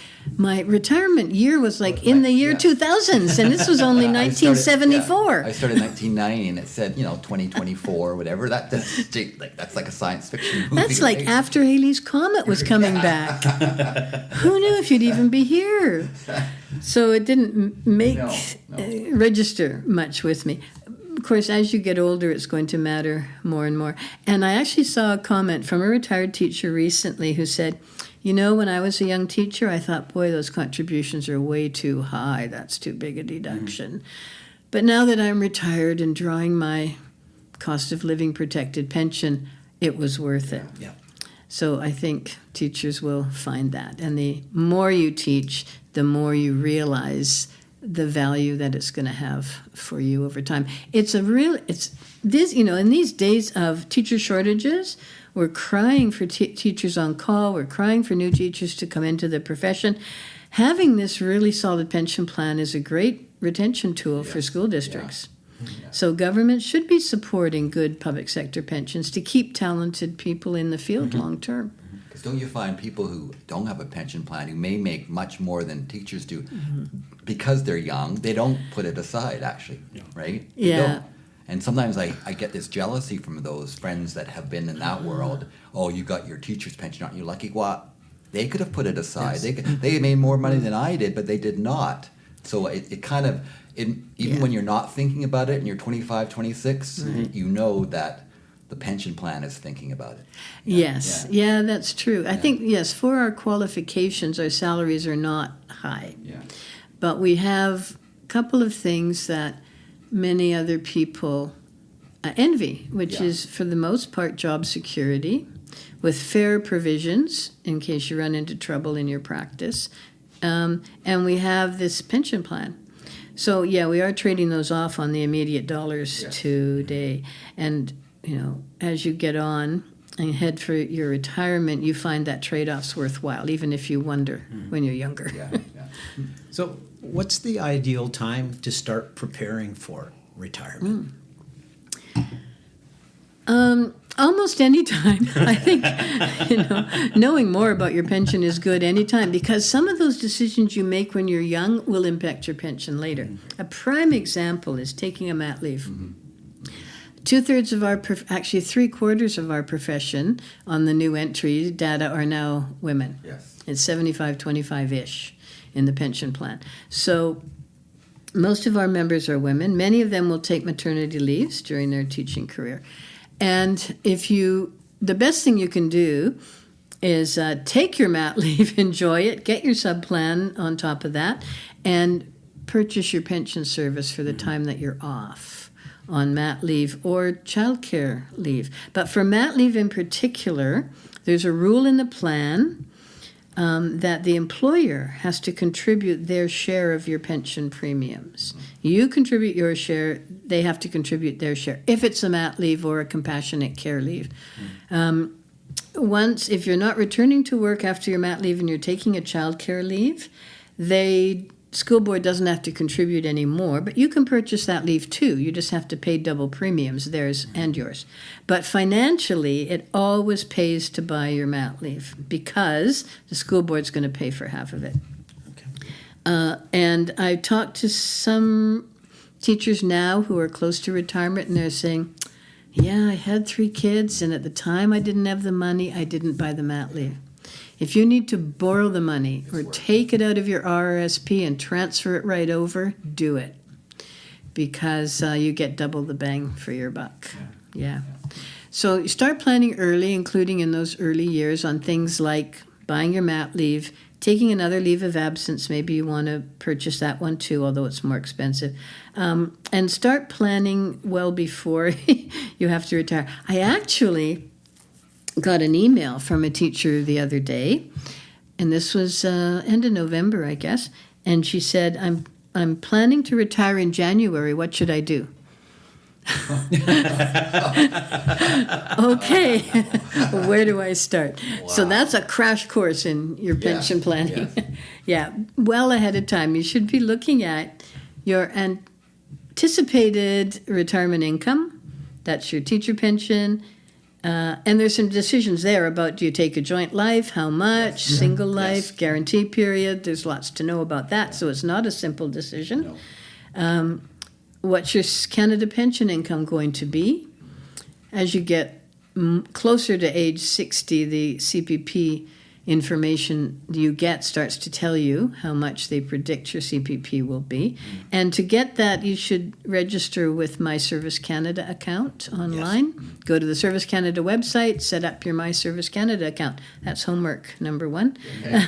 Speaker 3: retirement year was like in the year 2000s, and this was only 1974.
Speaker 1: I started in 1990, and it said, 2024 or whatever. That's like a science fiction movie.
Speaker 3: That's like after Halley's Comet was coming back. Who knew if you'd even be here? So it didn't register much with me. Of course, as you get older, it's going to matter more and more. And I actually saw a comment from a retired teacher recently who said, when I was a young teacher, I thought, boy, those contributions are way too high. That's too big a deduction. Mm-hmm. But now that I'm retired and drawing my cost of living protected pension, it was worth it.
Speaker 2: Yeah.
Speaker 3: So I think teachers will find that. And the more you teach, the more you realize the value that it's going to have for you over time. In these days of teacher shortages, we're crying for teachers on call. We're crying for new teachers to come into the profession. Having this really solid pension plan is a great retention tool for school districts. Yeah. So government should be supporting good public sector pensions to keep talented people in the field long term.
Speaker 1: Because don't you find people who don't have a pension plan, who may make much more than teachers do, because they're young, they don't put it aside, actually, right? They don't. And sometimes I get this jealousy from those friends that have been in that world. Oh, you got your teacher's pension, aren't you lucky? Well, they could have put it aside. Yes. They made more money than I did, but they did not. So it kind of, even when you're not thinking about it and you're 25, 26, you know that the pension plan is thinking about it.
Speaker 3: Yes. Yeah, that's true. I think, for our qualifications, our salaries are not high. Yeah. But we have a couple of things that many other people envy, which is, for the most part, job security with fair provisions in case you run into trouble in your practice. And we have this pension plan. So, we are trading those off on the immediate dollars today. And, as you get on and head for your retirement, you find that trade-off's worthwhile, even if you wonder when you're younger.
Speaker 2: So what's the ideal time to start preparing for retirement?
Speaker 3: Almost any time. I think, knowing more about your pension is good any time, because some of those decisions you make when you're young will impact your pension later. A prime example is taking a mat leave. 2/3 of actually 3/4 of our profession on the new entry data are now women. Yes. It's 75-25-ish in the pension plan. So most of our members are women. Many of them will take maternity leaves during their teaching career. And the best thing you can do is take your mat leave, enjoy it, get your sub-plan on top of that, and purchase your pension service for the time that you're off on mat leave or childcare leave. But for mat leave in particular, there's a rule in the plan that the employer has to contribute their share of your pension premiums. You contribute your share, they have to contribute their share, if it's a mat leave or a compassionate care leave. If you're not returning to work after your mat leave and you're taking a child care leave, school board doesn't have to contribute anymore, but you can purchase that leave too. You just have to pay double premiums, theirs and yours. But financially, it always pays to buy your mat leave because the school board's going to pay for half of it. Okay. And I talked to some teachers now who are close to retirement, and they're saying, I had 3 kids, and at the time I didn't have the money, I didn't buy the mat leave. If you need to borrow the money or take it out of your RRSP and transfer it right over, do it, because you get double the bang for your buck. Yeah. So you start planning early, including in those early years, on things like buying your mat leave, taking another leave of absence. Maybe you want to purchase that one too, although it's more expensive. And start planning well before you have to retire. I actually got an email from a teacher the other day, and this was end of November, I guess, and she said, I'm planning to retire in January. What should I do? Okay, where do I start? So that's a crash course in your pension planning. Yeah, well ahead of time. You should be looking at your anticipated retirement income. That's your teacher pension. And there's some decisions there about, do you take a joint life, how much, single life, guarantee period. There's lots to know about that, so it's not a simple decision.
Speaker 1: No.
Speaker 3: What's your Canada pension income going to be? As you get closer to age 60, the CPP information you get starts to tell you how much they predict your CPP will be. And to get that, you should register with My Service Canada account online. Yes. Go to the Service Canada website, set up your My Service Canada account. That's homework number one. Okay.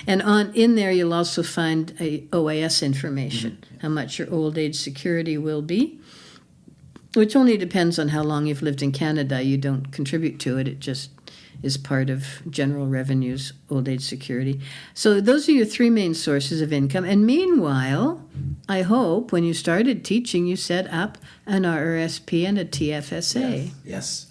Speaker 3: And in there, you'll also find a OAS information, how much your old age security will be, which only depends on how long you've lived in Canada. You don't contribute to it. It just is part of general revenues, old age security. So those are your three main sources of income. And meanwhile, I hope when you started teaching, you set up an RRSP and a TFSA.
Speaker 2: Yes.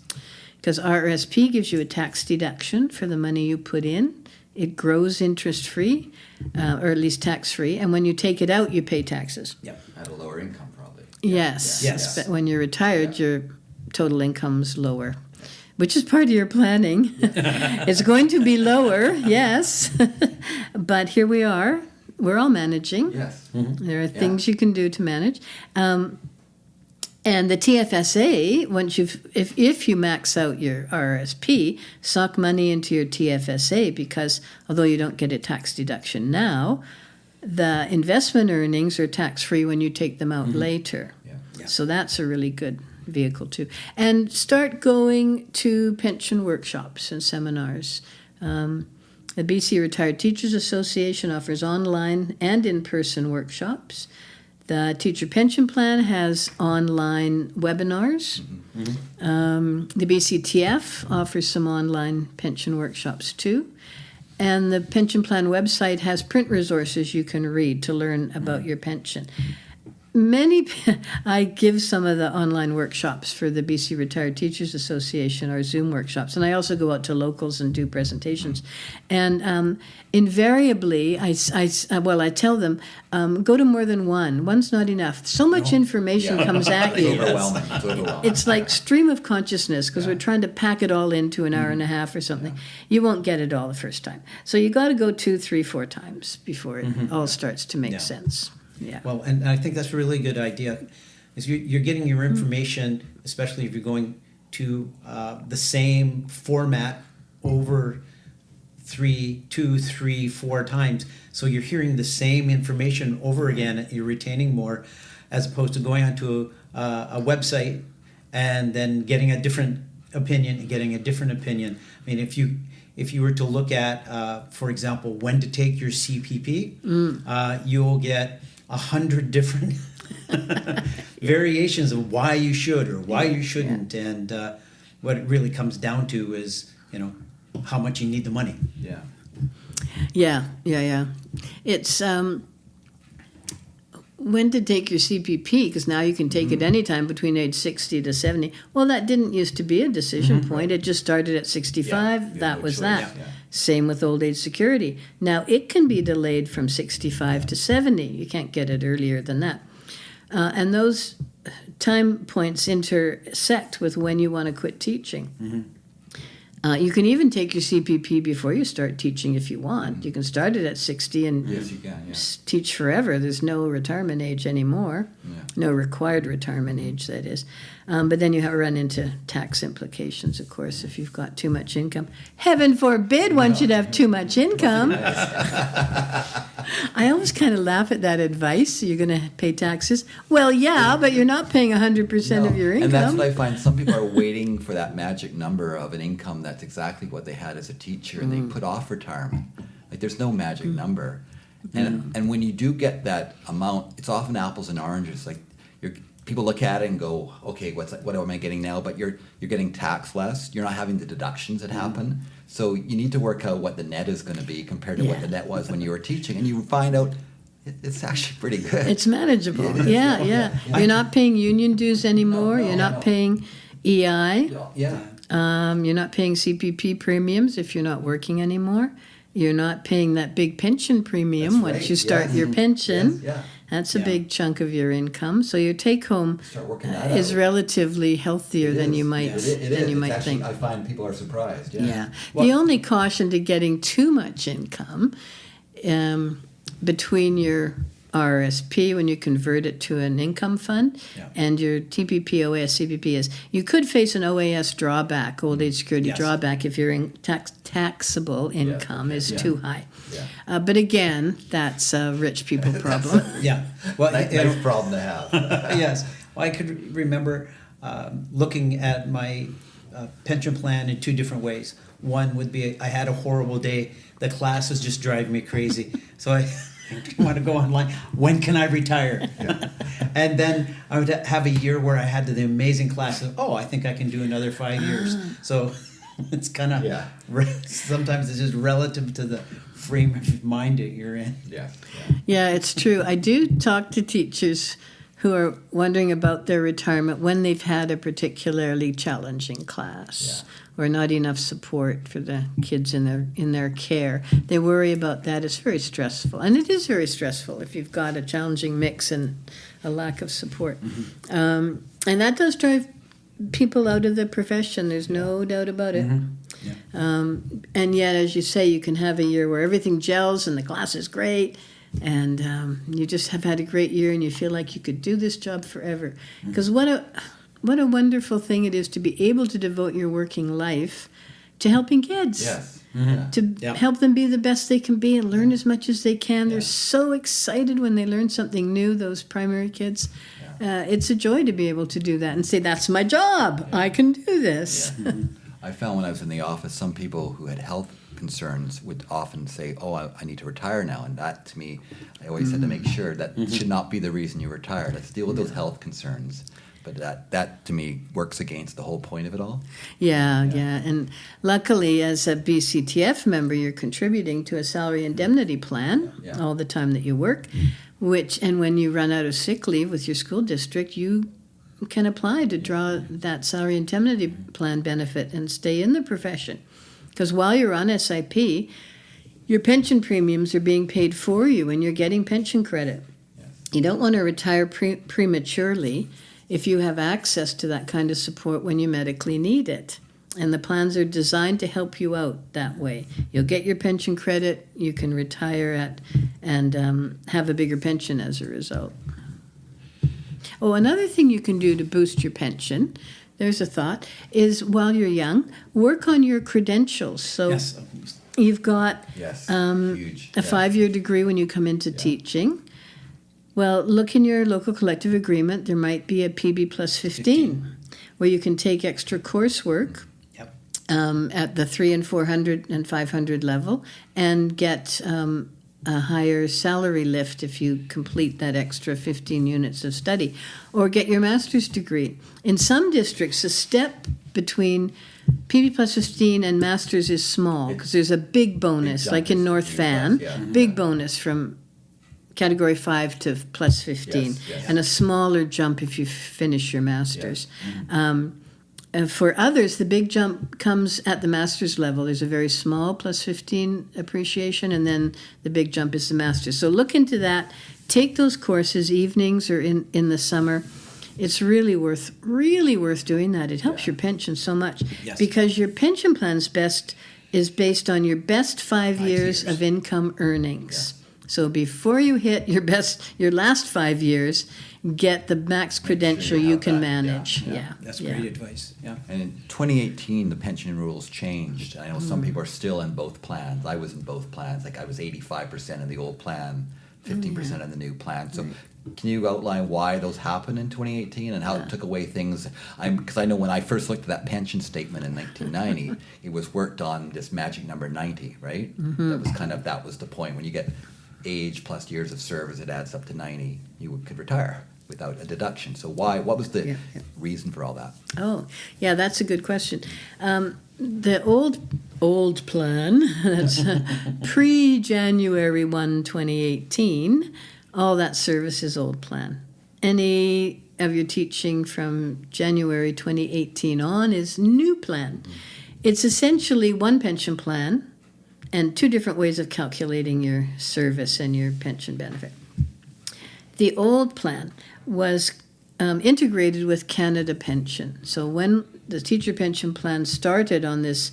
Speaker 3: Because RRSP gives you a tax deduction for the money you put in. It grows interest-free, or at least tax-free. And when you take it out, you pay taxes.
Speaker 1: Yep, at a lower income probably.
Speaker 3: Yes.
Speaker 2: Yes.
Speaker 3: But when you're retired, your total income's lower, which is part of your planning. It's going to be lower, yes. But here we are. We're all managing.
Speaker 1: Yes.
Speaker 3: Mm-hmm. There are things you can do to manage. And the TFSA, if you max out your RRSP, sock money into your TFSA, because although you don't get a tax deduction now, the investment earnings are tax-free when you take them out later. Yeah. So that's a really good vehicle too. And start going to pension workshops and seminars. The BC Retired Teachers Association offers online and in-person workshops. The Teacher Pension Plan has online webinars. The BCTF offers some online pension workshops too. And the Pension Plan website has print resources you can read to learn about your pension. I give some of the online workshops for the BC Retired Teachers Association, or Zoom workshops, and I also go out to locals and do presentations. And invariably, I tell them, go to more than one. One's not enough. So much information comes at you.
Speaker 1: It's overwhelming.
Speaker 3: It's like stream of consciousness, because we're trying to pack it all into an hour and a half or something. You won't get it all the first time. So you got to go 2, 3, 4 times before it all starts to make sense. Yeah.
Speaker 2: Well, and I think that's a really good idea. Is you're getting your information, especially if you're going to the same format over 2, 3, 4 times. So you're hearing the same information over again. You're retaining more, as opposed to going onto a website and then getting a different opinion and getting a different opinion. I mean, if you were to look at, for example, when to take your CPP, you'll get 100 different variations of why you should or why you shouldn't, and what it really comes down to is, how much you need the money.
Speaker 3: Yeah. It's when to take your CPP, because now you can take it anytime between age 60 to 70. Well, that didn't used to be a decision point. It just started at 65. That was that. Yeah. Same with old age security. Now it can be delayed from 65 to 70. You can't get it earlier than that. And those time points intersect with when you want to quit teaching. You can even take your CPP before you start teaching if you want. You can start it at 60 and teach forever. There's no retirement age anymore. No required retirement age, that is. But then you run into tax implications, of course, if you've got too much income. Heaven forbid one should have too much income. I always kind of laugh at that advice. You're going to pay taxes. Well, yeah, but you're not paying 100% of your income.
Speaker 1: And that's what I find. Some people are waiting for that magic number of an income that's exactly what they had as a teacher, and they put off retirement. Like, there's no magic number. And when you do get that amount, it's often apples and oranges. Like, people look at it and go, okay, what am I getting now? But you're getting taxed less. You're not having the deductions that happen. So you need to work out what the net is going to be compared to what the net was when you were teaching. And you find out It's actually pretty good.
Speaker 3: It's manageable.
Speaker 1: It is,
Speaker 3: Yeah.
Speaker 1: yeah.
Speaker 3: You're not paying union dues anymore.
Speaker 1: No,
Speaker 3: You're not
Speaker 1: no.
Speaker 3: paying EI.
Speaker 1: Yeah.
Speaker 3: You're not paying CPP premiums if you're not working anymore. You're not paying that big pension premium
Speaker 1: That's
Speaker 3: once
Speaker 1: right,
Speaker 3: you start
Speaker 1: yes.
Speaker 3: your pension.
Speaker 1: Yes, yeah.
Speaker 3: That's a
Speaker 2: Yeah.
Speaker 3: big chunk of your income. So your take home
Speaker 1: Start working that
Speaker 3: is
Speaker 1: out.
Speaker 3: relatively healthier
Speaker 1: It
Speaker 3: than
Speaker 1: is.
Speaker 3: you might
Speaker 1: It is.
Speaker 3: than you
Speaker 1: It's
Speaker 3: might
Speaker 1: actually,
Speaker 3: think.
Speaker 1: I find people are surprised. Yeah.
Speaker 3: Yeah.
Speaker 2: Well-
Speaker 3: The only caution to getting too much income between your RSP when you convert it to an income fund
Speaker 2: Yeah.
Speaker 3: and your TPP, OAS, CPP is you could face an OAS drawback, old age security
Speaker 2: Yes.
Speaker 3: drawback, if your taxable income is
Speaker 1: Yeah.
Speaker 3: too high.
Speaker 1: Yeah.
Speaker 3: But again, that's a rich people problem.
Speaker 2: Yeah. Well,
Speaker 1: Nice problem to have.
Speaker 2: yes. Well, I could remember looking at my pension plan in two different ways. One would be I had a horrible day. The class was just driving me crazy. So I want to go online. When can I retire? And then I would have a year where I had the amazing class. Oh, I think I can do another 5 years. So it's kind of,
Speaker 1: Yeah.
Speaker 2: sometimes it's just relative to the frame of mind that you're in.
Speaker 1: Yeah.
Speaker 3: Yeah, it's true. I do talk to teachers who are wondering about their retirement when they've had a particularly challenging class or not enough support for the kids in their care. They worry about that. It's very stressful, and it is very stressful if you've got a challenging mix and a lack of support. And that does drive people out of the profession. There's no doubt about it. And yet, as you say, you can have a year where everything gels and the class is great, and you just have had a great year and you feel like you could do this job forever. Because what a wonderful thing it is to be able to devote your working life to helping kids.
Speaker 1: Yes.
Speaker 3: To
Speaker 2: Yeah.
Speaker 3: help them be the best they can be and learn as much as they can. They're so excited when they learn something new, those primary kids. It's a joy to be able to do that and say, that's my job. I can do this.
Speaker 1: I found when I was in the office, some people who had health concerns would often say, "Oh, I need to retire now," and that to me, I always had to make sure that should not be the reason you retire. Let's deal with those health concerns. But that to me works against the whole point of it all.
Speaker 3: Yeah. And luckily, as a BCTF member, you're contributing to a salary indemnity plan all the time that you work, and when you run out of sick leave with your school district, you can apply to draw that salary indemnity plan benefit and stay in the profession. Because while you're on SIP, your pension premiums are being paid for you and you're getting pension credit. You don't want to retire prematurely if you have access to that kind of support when you medically need it. And the plans are designed to help you out that way. You'll get your pension credit, you can retire and have a bigger pension as a result. Oh, another thing you can do to boost your pension, there's a thought, is while you're young, work on your credentials. So
Speaker 2: Yes.
Speaker 3: you've got
Speaker 1: Huge.
Speaker 3: a 5-year degree when you come into teaching. Well, look in your local collective agreement. There might be a PB plus 15 where you can take extra coursework at the 300 and 400 and 500 level and get a higher salary lift if you complete that extra 15 units of study, or get your master's degree. In some districts, the step between PB plus 15 and master's is small because there's a big bonus,
Speaker 1: jump
Speaker 3: like in
Speaker 1: is
Speaker 3: North
Speaker 1: huge,
Speaker 3: Van,
Speaker 1: yeah.
Speaker 3: big bonus from category 5 to plus 15,
Speaker 1: Yes.
Speaker 3: and a smaller jump if you finish your master's. For others, the big jump comes at the master's level. There's a very small plus 15 appreciation, and then the big jump is the master's. So look into that. Take those courses evenings or in the summer. It's really worth doing that. It helps your pension so much because your pension plan is based on your best 5 years of income earnings. So before you hit your last 5 years, get the max credential you can manage. Yeah.
Speaker 2: That's great advice. Yeah.
Speaker 1: And in 2018, the pension rules changed. I know some people are still in both plans. I was in both plans. Like I was 85% in the old plan, 15% in the new plan. So can you outline why those happened in 2018 and how it took away things? Because I know when I first looked at that pension statement in 1990, it was worked on this magic number 90, right? That was the point. When you get age plus years of service, it adds up to 90. You could retire without a deduction. So what was the reason for all that?
Speaker 3: Oh, yeah, that's a good question. The old old plan, that's pre-January 1, 2018, all that service is old plan. Any of your teaching from January 2018 on is new plan. It's essentially one pension plan and two different ways of calculating your service and your pension benefit. The old plan was integrated with Canada Pension. So when the teacher pension plan started on this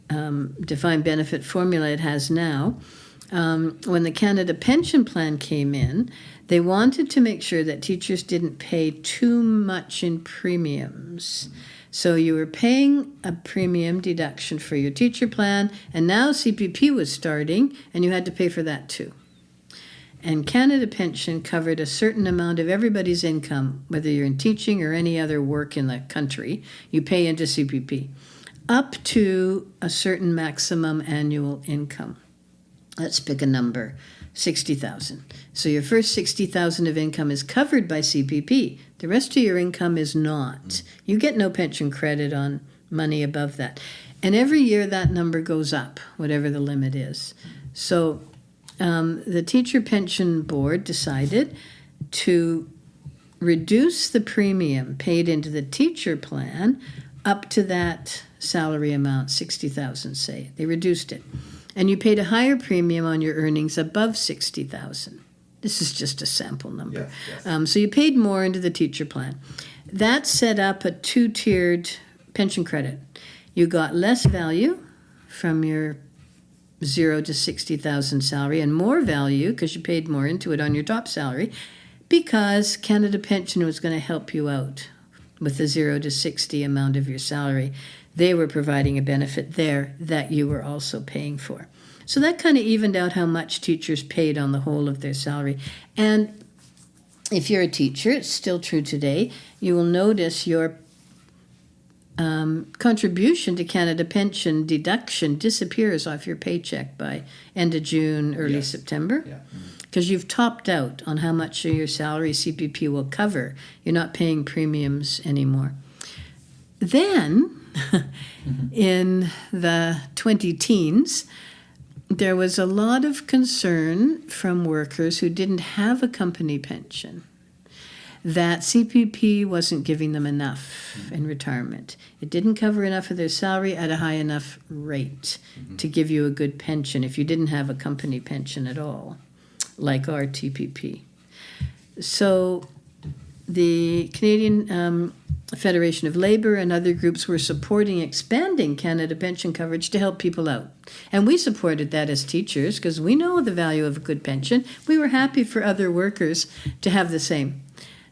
Speaker 3: defined benefit formula it has now, when the Canada Pension Plan came in, they wanted to make sure that teachers didn't pay too much in premiums. So you were paying a premium deduction for your teacher plan, and now CPP was starting, and you had to pay for that too. And Canada Pension covered a certain amount of everybody's income, whether you're in teaching or any other work in the country, you pay into CPP, up to a certain maximum annual income. Let's pick a number, 60,000. So your first 60,000 of income is covered by CPP. The rest of your income is not. You get no pension credit on money above that. And every year that number goes up, whatever the limit is. So the Teacher Pension Board decided to reduce the premium paid into the teacher plan up to that salary amount, 60,000, say. They reduced it. And you paid a higher premium on your earnings above 60,000. This is just a sample number. Yes. So you paid more into the teacher plan. That set up a two-tiered pension credit. You got less value from your 0 to 60,000 salary and more value because you paid more into it on your top salary because Canada Pension was going to help you out with the 0 to 60 amount of your salary. They were providing a benefit there that you were also paying for. So that kind of evened out how much teachers paid on the whole of their salary. And if you're a teacher, it's still true today, you will notice your contribution to Canada Pension deduction disappears off your paycheck by end of June, early September. Because you've topped out on how much of your salary CPP will cover. You're not paying premiums anymore. Then, in the 20-teens, there was a lot of concern from workers who didn't have a company pension that CPP wasn't giving them enough in retirement. It didn't cover enough of their salary at a high enough rate to give you a good pension if you didn't have a company pension at all, like our TPP. So the Canadian Federation of Labour and other groups were supporting expanding Canada Pension coverage to help people out. And we supported that as teachers because we know the value of a good pension. We were happy for other workers to have the same.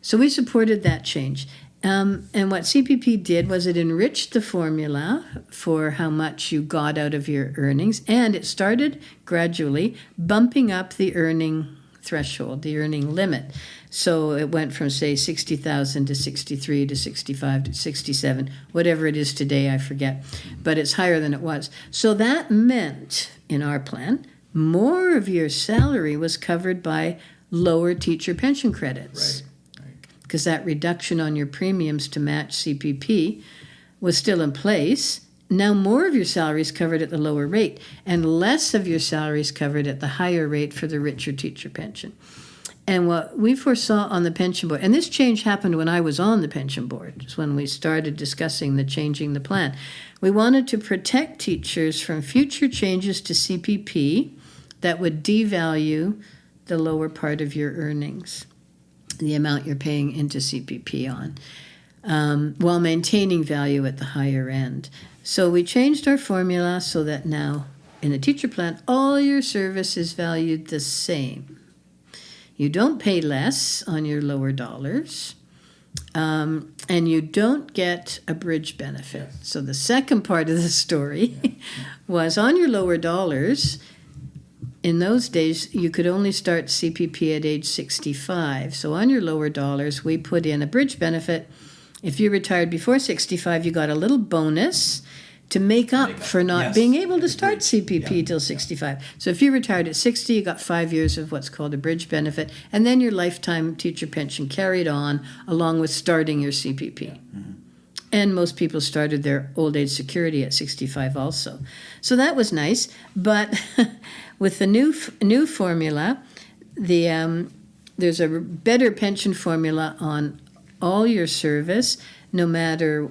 Speaker 3: So we supported that change. And what CPP did was it enriched the formula for how much you got out of your earnings, and it started gradually bumping up the earning threshold, the earning limit. So it went from, say, 60,000 to 63 to 65 to 67, whatever it is today, I forget. But it's higher than it was. So that meant, in our plan, more of your salary was covered by lower teacher pension credits.
Speaker 1: Right.
Speaker 3: Because that reduction on your premiums to match CPP was still in place. Now more of your salary is covered at the lower rate, and less of your salary is covered at the higher rate for the richer teacher pension. And what we foresaw on the pension board, and this change happened when I was on the pension board, it's when we started discussing the changing the plan. We wanted to protect teachers from future changes to CPP that would devalue the lower part of your earnings, the amount you're paying into CPP on, while maintaining value at the higher end. So we changed our formula so that now in the teacher plan, all your service is valued the same. You don't pay less on your lower dollars, and you don't get a bridge benefit. So the second part of the story was on your lower dollars. In those days, you could only start CPP at age 65. So on your lower dollars, we put in a bridge benefit. If you retired before 65, you got a little bonus to make up for not being able to start CPP till 65. So if you retired at 60, you got 5 years of what's called a bridge benefit, and then your lifetime teacher pension carried on along with starting your CPP. And most people started their old age security at 65 also. So that was nice. But with the new formula, there's a better pension formula on all your service, no matter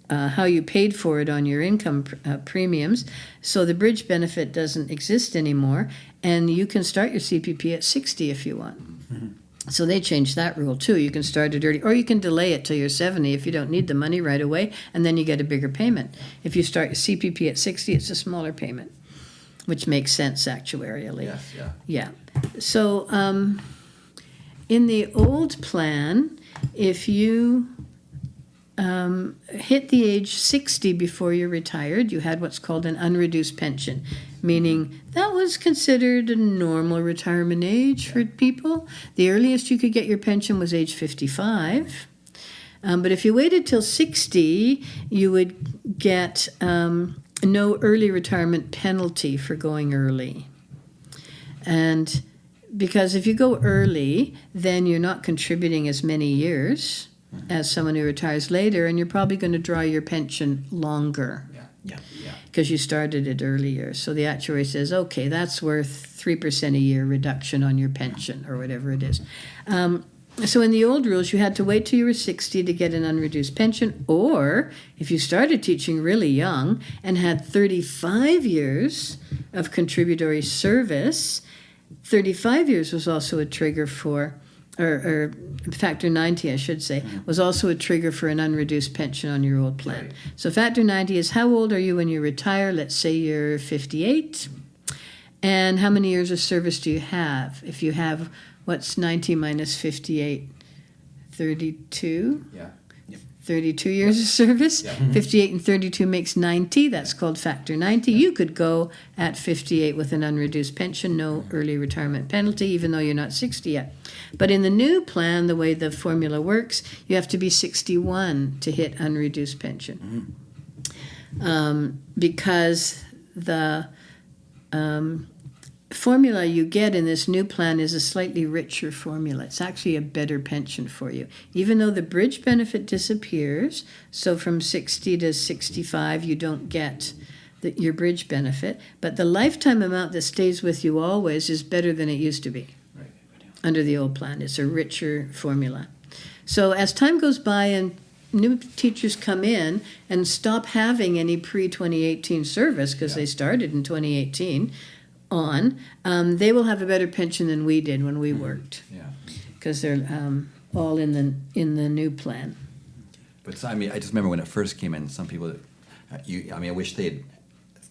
Speaker 3: how you paid for it on your income premiums. So the bridge benefit doesn't exist anymore, and you can start your CPP at 60 if you want. Mm-hmm. So they changed that rule too. You can start it early, or you can delay it till you're 70 if you don't need the money right away, and then you get a bigger payment. If you start your CPP at 60, it's a smaller payment, which makes sense actuarially.
Speaker 1: Yes, yeah.
Speaker 3: Yeah. So in the old plan, if you hit the age 60 before you retired, you had what's called an unreduced pension, meaning that was considered a normal retirement age for people. The earliest you could get your pension was age 55. But if you waited till 60, you would get no early retirement penalty for going early. And because if you go early, then you're not contributing as many years as someone who retires later, and you're probably going to draw your pension longer because you started it earlier. So the actuary says, okay, that's worth 3% a year reduction on your pension or whatever it is. So in the old rules, you had to wait till you were 60 to get an unreduced pension, or if you started teaching really young and had 35 years of contributory service, 35 years was also a trigger for, or factor 90, I should say, was also a trigger for an unreduced pension on your old plan. Right. So factor 90 is how old are you when you retire? Let's say you're 58. And how many years of service do you have? If you have, what's 90 minus 58? 32?
Speaker 1: Yeah.
Speaker 3: 32 years of service.
Speaker 1: Yeah.
Speaker 3: 58 and 32 makes 90. That's called factor 90. You could go at 58 with an unreduced pension, no early retirement penalty, even though you're not 60 yet. But in the new plan, the way the formula works, you have to be 61 to hit unreduced pension. Because the formula you get in this new plan is a slightly richer formula. It's actually a better pension for you. Even though the bridge benefit disappears, so from 60 to 65 you don't get your bridge benefit, but the lifetime amount that stays with you always is better than it used to be. Right. Under the old plan. It's a richer formula. So as time goes by and new teachers come in and stop having any pre-2018 service because they started in 2018, they will have a better pension than we did when we worked. Yeah, because they're all in the new plan.
Speaker 1: But so, I mean, I just remember when it first came in, some people, I wish they'd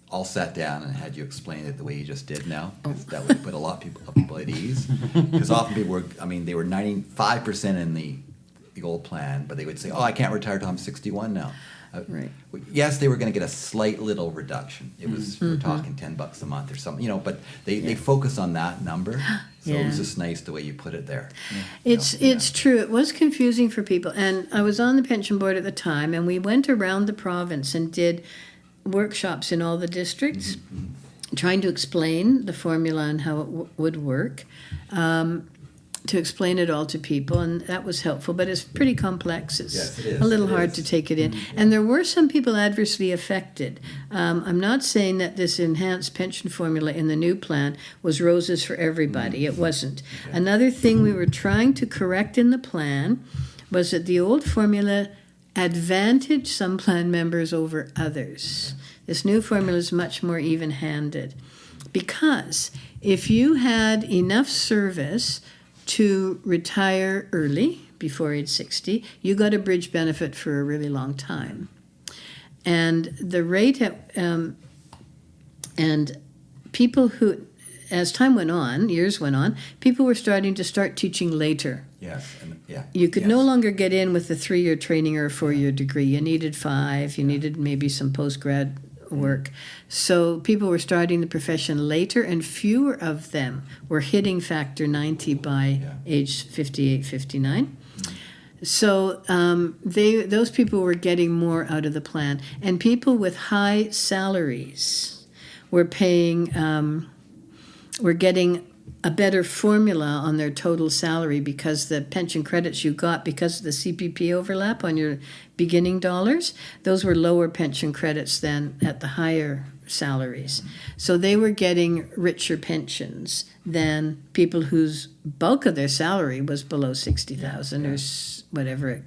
Speaker 1: all sat down and had you explain it the way you just did now. That would put a lot of people at ease. Because often people were, they were 95% in the old plan, but they would say, "Oh, I can't retire till I'm 61 now."
Speaker 3: Right.
Speaker 1: Yes, they were going to get a slight little reduction. It was we're talking $10 a month or something, but they focus on that number. So it was just nice the way you put it there.
Speaker 3: It's true. It was confusing for people, and I was on the pension board at the time, and we went around the province and did workshops in all the districts, trying to explain the formula and how it would work. To explain it all to people, and that was helpful, but it's pretty complex. It's a little hard to take it in. And there were some people adversely affected. I'm not saying that this enhanced pension formula in the new plan was roses for everybody. It wasn't. Another thing we were trying to correct in the plan was that the old formula advantaged some plan members over others. This new formula is much more even-handed, because if you had enough service to retire early, before age 60, you got a bridge benefit for a really long time. And the rate and people who, as time went on, years went on, people were starting to start teaching later.
Speaker 1: Yes.
Speaker 3: You could no longer get in with a 3-year training or a 4-year degree. You needed 5. You needed maybe some post-grad work. So people were starting the profession later, and fewer of them were hitting factor 90 by age 58, 59. So those people were getting more out of the plan. And people with high salaries were getting a better formula on their total salary because the pension credits you got because of the CPP overlap on your beginning dollars, those were lower pension credits than at the higher salaries. So they were getting richer pensions than people whose bulk of their salary was below 60,000 or whatever it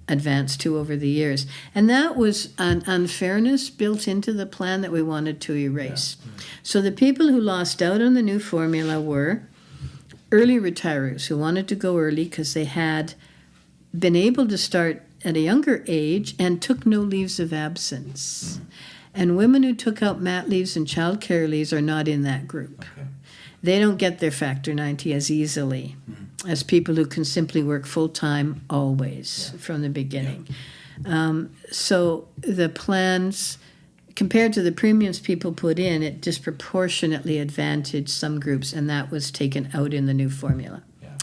Speaker 3: advanced to over the years. And that was an unfairness built into the plan that we wanted to erase. So the people who lost out on the new formula were early retirers who wanted to go early because they had been able to start at a younger age and took no leaves of absence. And women who took out mat leaves and child care leaves are not in that group.
Speaker 1: Okay.
Speaker 3: They don't get their Factor 90 as easily as people who can simply work full-time always from the beginning. So the plans, compared to the premiums people put in, it disproportionately advantaged some groups, and that was taken out in the new formula.
Speaker 1: Yeah,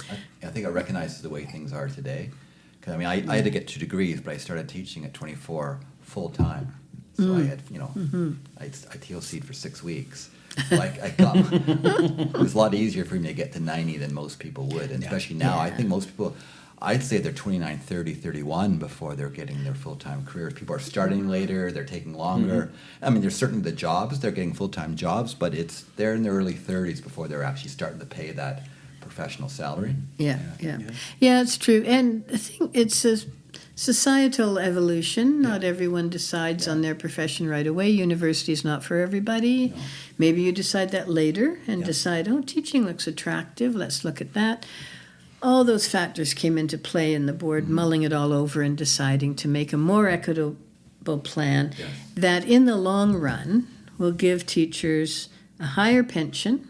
Speaker 1: I think it recognizes the way things are today. 'Cause, I mean, I had to get 2 degrees, but I started teaching at 24 full-time. So I had, I TLC'd for 6 weeks. So I got, it was a lot easier for me to get to 90 than most people would. And especially now, I think most people, I'd say they're 29, 30, 31 before they're getting their full-time careers. People are starting later, they're taking longer. I mean, there's certainly the jobs, they're getting full-time jobs, but they're in their early 30s before they're actually starting to pay that professional salary.
Speaker 3: Yeah, it's true. And I think it's a societal evolution. Not everyone decides on their profession right away. University is not for everybody.
Speaker 1: No.
Speaker 3: Maybe you decide that later and decide, teaching looks attractive. Let's look at that. All those factors came into play in the board, mulling it all over and deciding to make a more equitable plan that in the long run will give teachers a higher pension.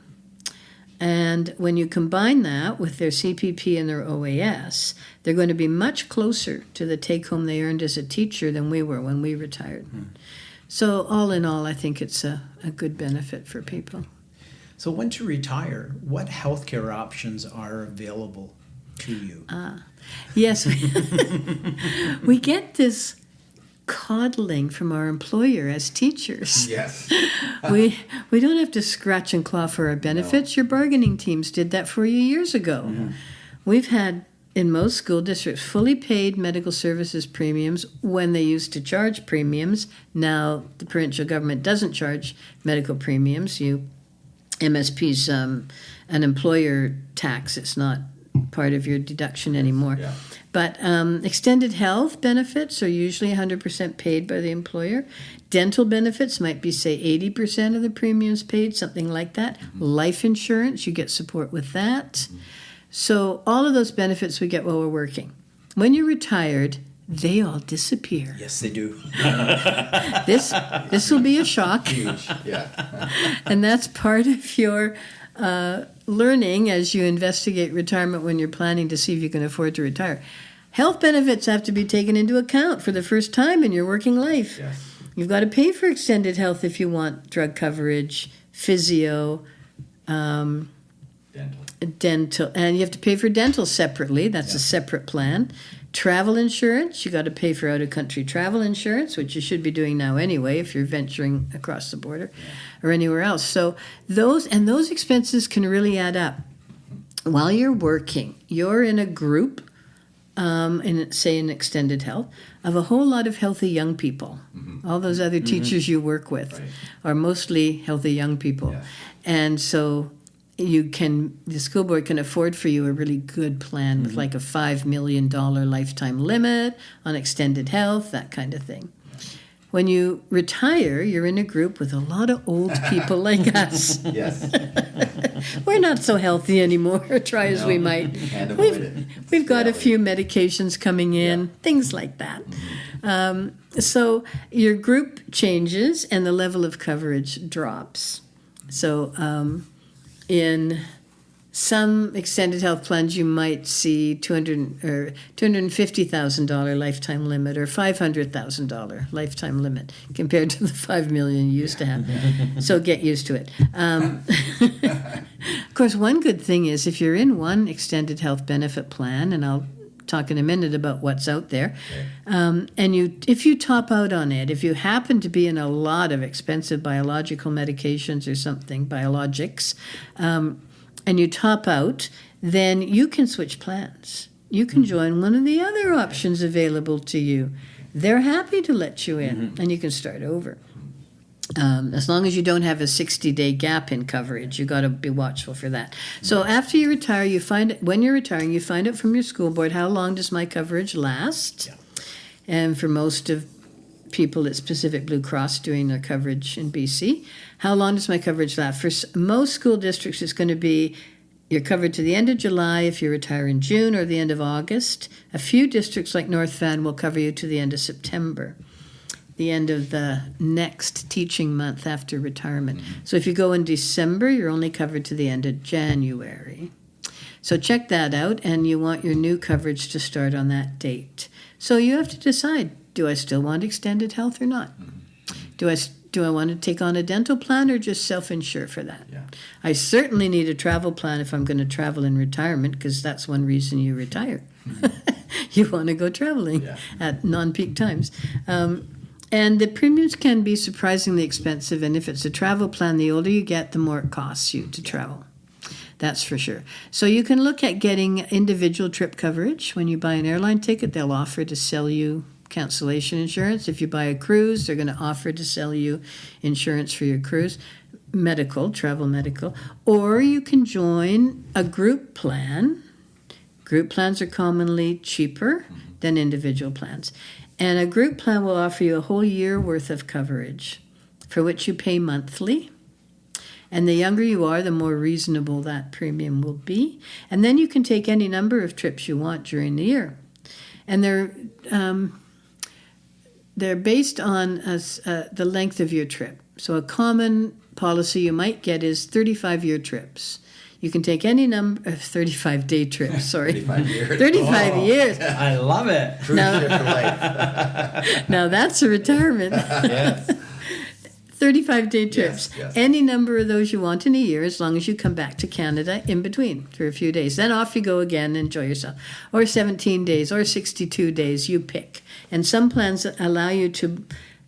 Speaker 3: And when you combine that with their CPP and their OAS, they're going to be much closer to the take-home they earned as a teacher than we were when we retired. So all in all, I think it's a good benefit for people.
Speaker 2: So once you retire, what healthcare options are available to you?
Speaker 3: Yes, we get this coddling from our employer as teachers.
Speaker 1: Yes.
Speaker 3: We don't have to scratch and claw for our benefits. Your bargaining teams did that for you years ago. We've had, in most school districts, fully paid medical services premiums when they used to charge premiums. Now the provincial government doesn't charge medical premiums. MSP's an employer tax. It's not part of your deduction anymore. But extended health benefits are usually 100% paid by the employer. Dental benefits might be, say, 80% of the premiums paid, something like that. Life insurance, you get support with that. So all of those benefits we get while we're working. When you're retired, they all disappear.
Speaker 2: Yes, they do.
Speaker 3: This will be a shock.
Speaker 1: Huge,
Speaker 3: And that's part of your learning as you investigate retirement when you're planning to see if you can afford to retire. Health benefits have to be taken into account for the first time in your working life.
Speaker 1: Yes.
Speaker 3: You've got to pay for extended health if you want drug coverage, physio, dental, and you have to pay for dental separately. That's a separate plan. Travel insurance, you got to pay for out-of-country travel insurance, which you should be doing now anyway if you're venturing across the border or anywhere else. So those expenses can really add up. While you're working, you're in a group, in extended health, of a whole lot of healthy young people. All those other teachers you work with are mostly healthy young people. And so the school board can afford for you a really good plan with like a $5 million lifetime limit on extended health, that kind of thing. When you retire, you're in a group with a lot of old people like us.
Speaker 1: Yes.
Speaker 3: We're not so healthy anymore, try as we might.
Speaker 1: Can't avoid it.
Speaker 3: We've got a few medications coming in, things like that. So your group changes and the level of coverage drops. So in some extended health plans, you might see $250,000 lifetime limit or $500,000 lifetime limit compared to the $5 million you used to have. So get used to it. Of course, one good thing is if you're in one extended health benefit plan, and I'll talk in a minute about what's out there, and if you top out on it, if you happen to be in a lot of expensive biological medications or something, biologics, and you top out, then you can switch plans. You can join one of the other options available to you. They're happy to let you in, and you can start over. As long as you don't have a 60-day gap in coverage, you got to be watchful for that. So after you retire, when you're retiring, you find out from your school board, how long does my coverage last?
Speaker 4: Yeah.
Speaker 3: And for most of people, it's Pacific Blue Cross doing their coverage in BC. How long does my coverage last? For most school districts, it's going to be you're covered to the end of July if you retire in June, or the end of August. A few districts like North Van will cover you to the end of September, the end of the next teaching month after retirement. So if you go in December, you're only covered to the end of January. So check that out, and you want your new coverage to start on that date. So you have to decide, do I still want extended health or not? Do I want to take on a dental plan or just self-insure for that?
Speaker 4: Yeah.
Speaker 3: I certainly need a travel plan if I'm going to travel in retirement, because that's one reason you retire. You want to go traveling at non-peak times. And the premiums can be surprisingly expensive, and if it's a travel plan, the older you get, the more it costs you to travel. That's for sure. So you can look at getting individual trip coverage. When you buy an airline ticket, they'll offer to sell you cancellation insurance. If you buy a cruise, they're going to offer to sell you insurance for your cruise, travel medical. Or you can join a group plan. Group plans are commonly cheaper than individual plans. And a group plan will offer you a whole year worth of coverage, for which you pay monthly. And the younger you are, the more reasonable that premium will be. And then you can take any number of trips you want during the year. And they're based on the length of your trip. So a common policy you might get is 35-year trips. You can take any number of 35-day trips, sorry.
Speaker 4: 35 years.
Speaker 3: 35 years.
Speaker 2: I love it.
Speaker 4: Cruise ship for life.
Speaker 3: Now that's a retirement.
Speaker 2: Yes.
Speaker 3: 35-day trips.
Speaker 4: Yes.
Speaker 3: Any number of those you want in a year, as long as you come back to Canada in between for a few days. Then off you go again, enjoy yourself. Or 17 days, or 62 days, you pick. And some plans allow you to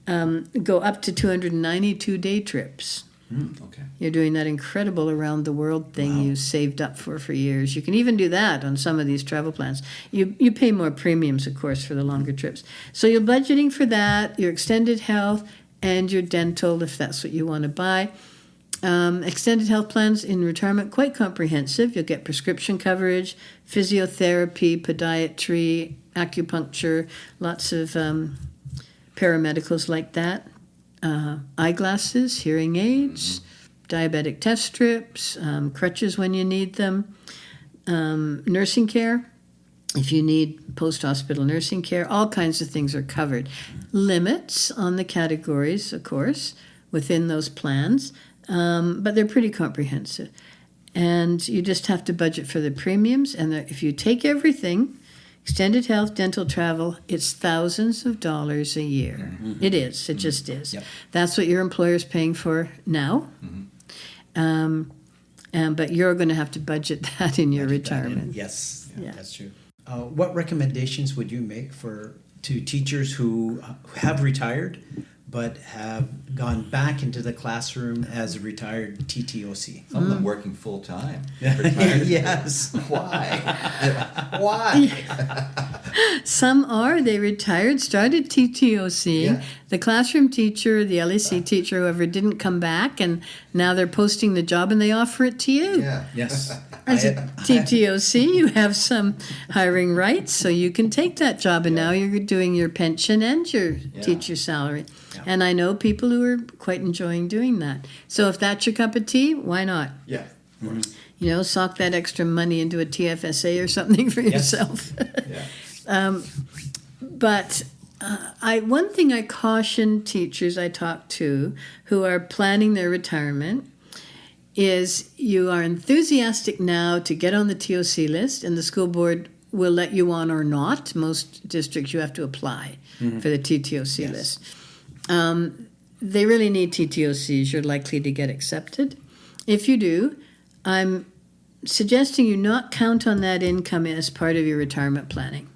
Speaker 3: go up to 292-day trips.
Speaker 4: Okay.
Speaker 3: You're doing that incredible around the world thing you saved up for years. You can even do that on some of these travel plans. You pay more premiums, of course, for the longer trips. So you're budgeting for that, your extended health, and your dental, if that's what you want to buy. Extended health plans in retirement, quite comprehensive. You'll get prescription coverage, physiotherapy, podiatry, acupuncture, lots of paramedicals like that. Eyeglasses, hearing aids, diabetic test strips, crutches when you need them, nursing care. If you need post-hospital nursing care, all kinds of things are covered. Limits on the categories, of course, within those plans, but they're pretty comprehensive. And you just have to budget for the premiums. And if you take everything, extended health, dental, travel, it's thousands of dollars a year. It is. It just is.
Speaker 2: Yep.
Speaker 3: That's what your employer's paying for now. But you're going to have to budget that in your retirement.
Speaker 2: Yes,
Speaker 3: Yeah.
Speaker 2: that's true. What recommendations would you make to teachers who have retired but have gone back into the classroom as a retired TTOC?
Speaker 1: Some of them working full time.
Speaker 2: Yes.
Speaker 1: Why? Why?
Speaker 3: Some are. They retired, started TTOC.
Speaker 4: Yeah.
Speaker 3: The classroom teacher, the LEC teacher, whoever, didn't come back, and now they're posting the job and they offer it to you.
Speaker 4: Yeah.
Speaker 2: Yes.
Speaker 3: As a TTOC, you have some hiring rights, so you can take that job, and now you're doing your pension and your teacher salary.
Speaker 2: Yeah.
Speaker 3: And I know people who are quite enjoying doing that. So if that's your cup of tea, why not?
Speaker 4: Yeah. Of course.
Speaker 3: You know, sock that extra money into a TFSA or something for
Speaker 2: Yes.
Speaker 3: yourself.
Speaker 4: Yeah.
Speaker 3: But one thing I caution teachers I talk to who are planning their retirement is you are enthusiastic now to get on the TOC list, and the school board will let you on or not. Most districts you have to apply for the TTOC list. They really need TTOCs. You're likely to get accepted. If you do, I'm suggesting you not count on that income as part of your retirement planning.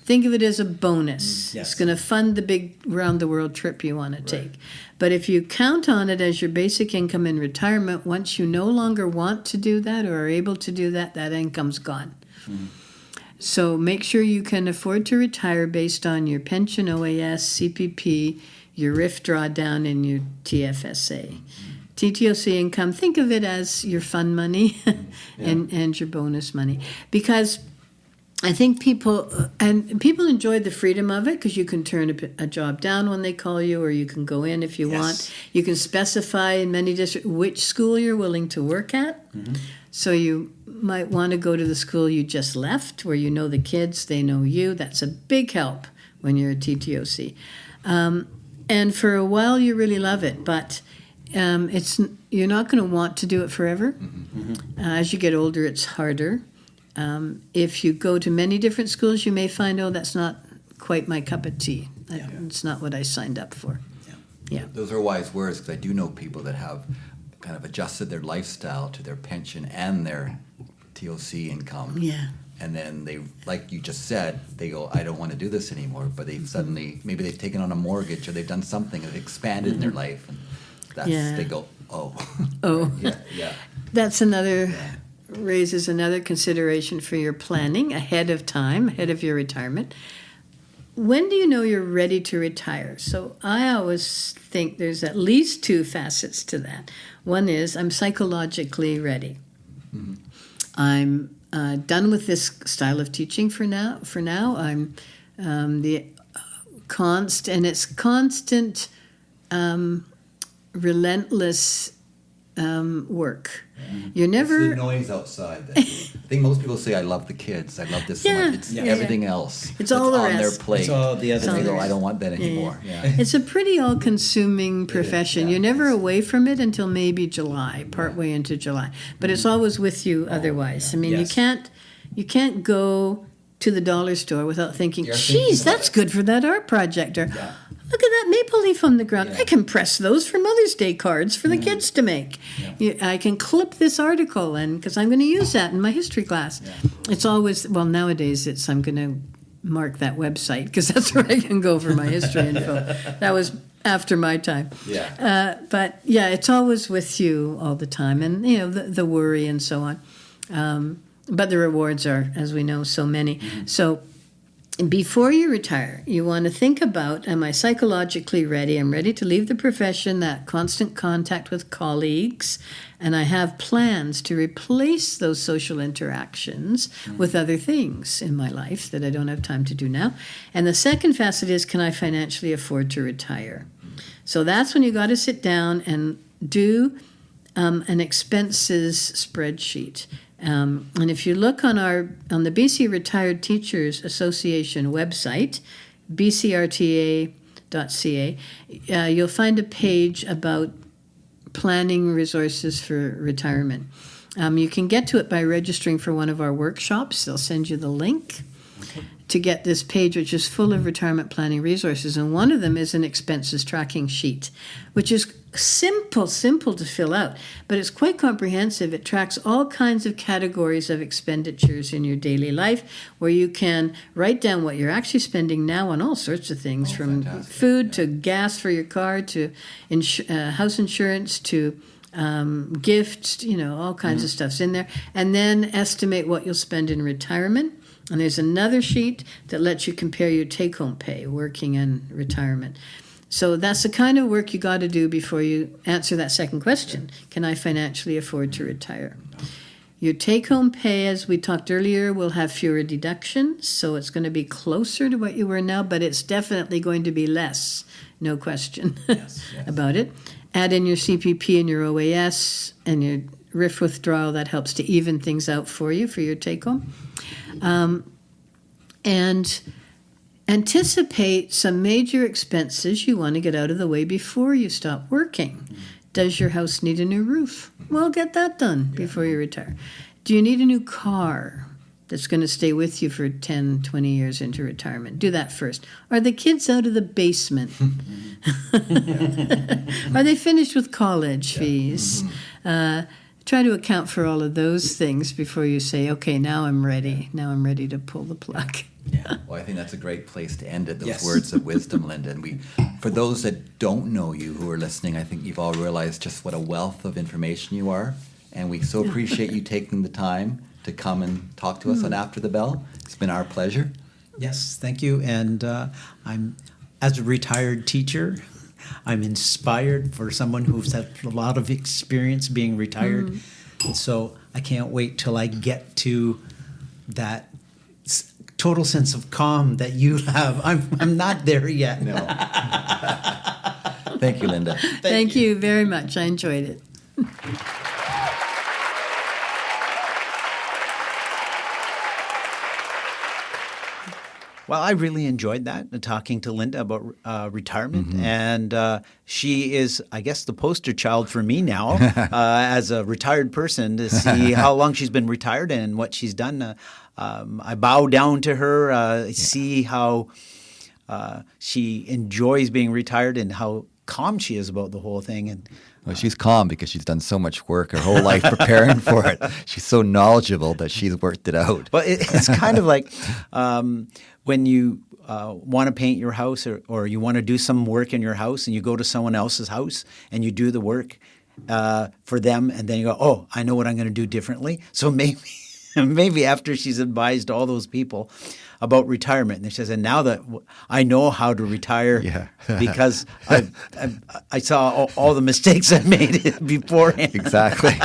Speaker 3: think of it as a bonus.
Speaker 2: Yes.
Speaker 3: It's going to fund the big round-the-world trip you want to take. But if you count on it as your basic income in retirement, once you no longer want to do that or are able to do that, that income's gone. So make sure you can afford to retire based on your pension, OAS, CPP, your RIF drawdown, and your TFSA. TTOC income, think of it as your fund money and your bonus money. Because I think people enjoy the freedom of it because you can turn a job down when they call you, or you can go in if you want. You can specify in many districts which school you're willing to work at. So you might want to go to the school you just left, where you know the kids, they know you. That's a big help when you're a TTOC. And for a while, you really love it, but you're not going to want to do it forever. As you get older, it's harder. If you go to many different schools, you may find, oh, that's not quite my cup of tea. It's not what I signed up for. Yeah.
Speaker 1: Those are wise words, because I do know people that have kind of adjusted their lifestyle to their pension and their TOC income.
Speaker 3: Yeah.
Speaker 1: And then they, like you just said, they go, I don't want to do this anymore. But they've suddenly, maybe they've taken on a mortgage, or they've done something that expanded in their life. And that's, they go, oh.
Speaker 3: Oh.
Speaker 1: Yeah.
Speaker 3: That's raises another consideration for your planning ahead of time, ahead of your retirement. When do you know you're ready to retire? So I always think there's at least two facets to that. One is I'm psychologically ready. I'm done with this style of teaching for now. I'm it's constant, relentless work. You're never.
Speaker 1: It's the noise outside. I think most people say, I love the kids. I love this so much. It's everything else.
Speaker 3: It's all the
Speaker 1: on
Speaker 3: rest.
Speaker 1: their plate.
Speaker 2: It's all the other
Speaker 1: And they
Speaker 2: things.
Speaker 1: go, I don't want that anymore. Yeah.
Speaker 3: It's a pretty all-consuming profession. You're never away from it until maybe July, partway into July. But it's always with you otherwise. I mean,
Speaker 2: Yes.
Speaker 3: you can't go to the dollar store without thinking,
Speaker 1: You're thinking
Speaker 3: geez,
Speaker 1: about
Speaker 3: that's
Speaker 1: it.
Speaker 3: good for that art project. Or, look at that maple leaf on the ground. I can press those for Mother's Day cards for the kids to make. I can clip this article, and because I'm going to use that in my history class. It's always, well, nowadays it's I'm going to mark that website because that's where I can go for my history info. That was after my time. But yeah, it's always with you all the time, and the worry and so on. But the rewards are, as we know, so many. So before you retire, you want to think about, am I psychologically ready? I'm ready to leave the profession, that constant contact with colleagues, and I have plans to replace those social interactions with other things in my life that I don't have time to do now. And the second facet is, can I financially afford to retire? So that's when you got to sit down and do an expenses spreadsheet. And if you look on the BC Retired Teachers Association website, bcrta.ca, you'll find a page about planning resources for retirement. You can get to it by registering for one of our workshops. They'll send you the link to get this page, which is full of retirement planning resources. And one of them is an expenses tracking sheet, which is simple to fill out, but it's quite comprehensive. It tracks all kinds of categories of expenditures in your daily life, where you can write down what you're actually spending now on all sorts of things, from food to gas for your car to house insurance to gifts, all kinds of stuff's in there, and then estimate what you'll spend in retirement. And there's another sheet that lets you compare your take-home pay, working and retirement. So that's the kind of work you got to do before you answer that second question. Can I financially afford to retire? Your take-home pay, as we talked earlier, will have fewer deductions, so it's going to be closer to what you were now, but it's definitely going to be less, no question about it. Add in your CPP and your OAS and your RIF withdrawal. That helps to even things out for you for your take-home. And anticipate some major expenses you want to get out of the way before you stop working. Does your house need a new roof? Well, get that done before you retire. Do you need a new car that's going to stay with you for 10, 20 years into retirement? Do that first. Are the kids out of the basement? Are they finished with college fees? Try to account for all of those things before you say, okay, now I'm ready. Now I'm ready to pull the plug.
Speaker 1: Yeah. Well, I think that's a great place to end it. Those
Speaker 2: Yes.
Speaker 1: words of wisdom, Linda. And for those that don't know you who are listening, I think you've all realized just what a wealth of information you are. And we so appreciate you taking the time to come and talk to us on After the Bell. It's been our pleasure.
Speaker 2: Yes, thank you. And I'm, as a retired teacher, I'm inspired for someone who's had a lot of experience being retired. And so I can't wait till I get to that total sense of calm that you have. I'm not there yet.
Speaker 1: No. Thank you, Linda.
Speaker 3: Thank you very much. I enjoyed it.
Speaker 2: Well, I really enjoyed that, talking to Linda about retirement. And she is, I guess, the poster child for me now as a retired person to see how long she's been retired and what she's done. I bow down to her, see how she enjoys being retired and how calm she is about the whole thing. And
Speaker 1: Well, she's calm because she's done so much work her whole life preparing for it. She's so knowledgeable that she's worked it out.
Speaker 2: But it's kind of like when you want to paint your house or you want to do some work in your house and you go to someone else's house and you do the work for them and then you go, oh, I know what I'm going to do differently. So maybe after she's advised all those people about retirement, and she says, and now that I know how to retire because I saw all the mistakes I made beforehand.
Speaker 1: Exactly.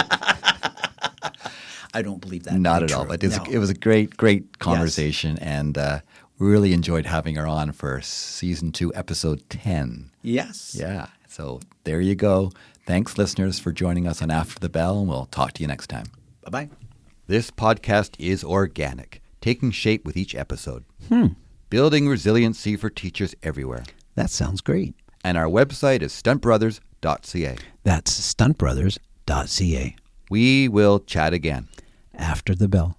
Speaker 2: I don't believe that.
Speaker 1: Not at all. But it was a great conversation, and really enjoyed having her on for Season 2, Episode 10.
Speaker 2: Yes.
Speaker 1: Yeah. So there you go. Thanks, listeners, for joining us on After the Bell, and we'll talk to you next time.
Speaker 2: Bye-bye.
Speaker 1: This podcast is organic, taking shape with each episode. Building resiliency for teachers everywhere.
Speaker 2: That sounds great.
Speaker 1: And our website is stuntbrothers.ca.
Speaker 2: That's stuntbrothers.ca.
Speaker 1: We will chat again.
Speaker 2: After the bell.